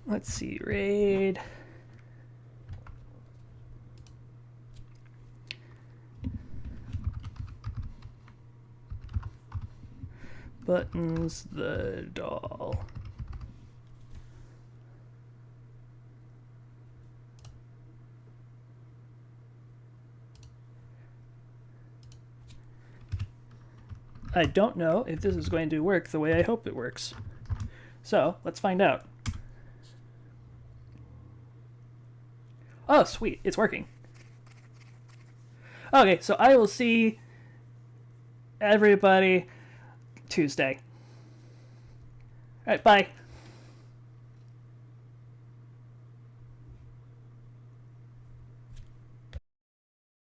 Let's see, raid. Buttons the doll. I don't know if this is going to work the way I hope it works. So, let's find out. Oh, sweet. It's working. Okay, so I will see everybody Tuesday. All right, bye.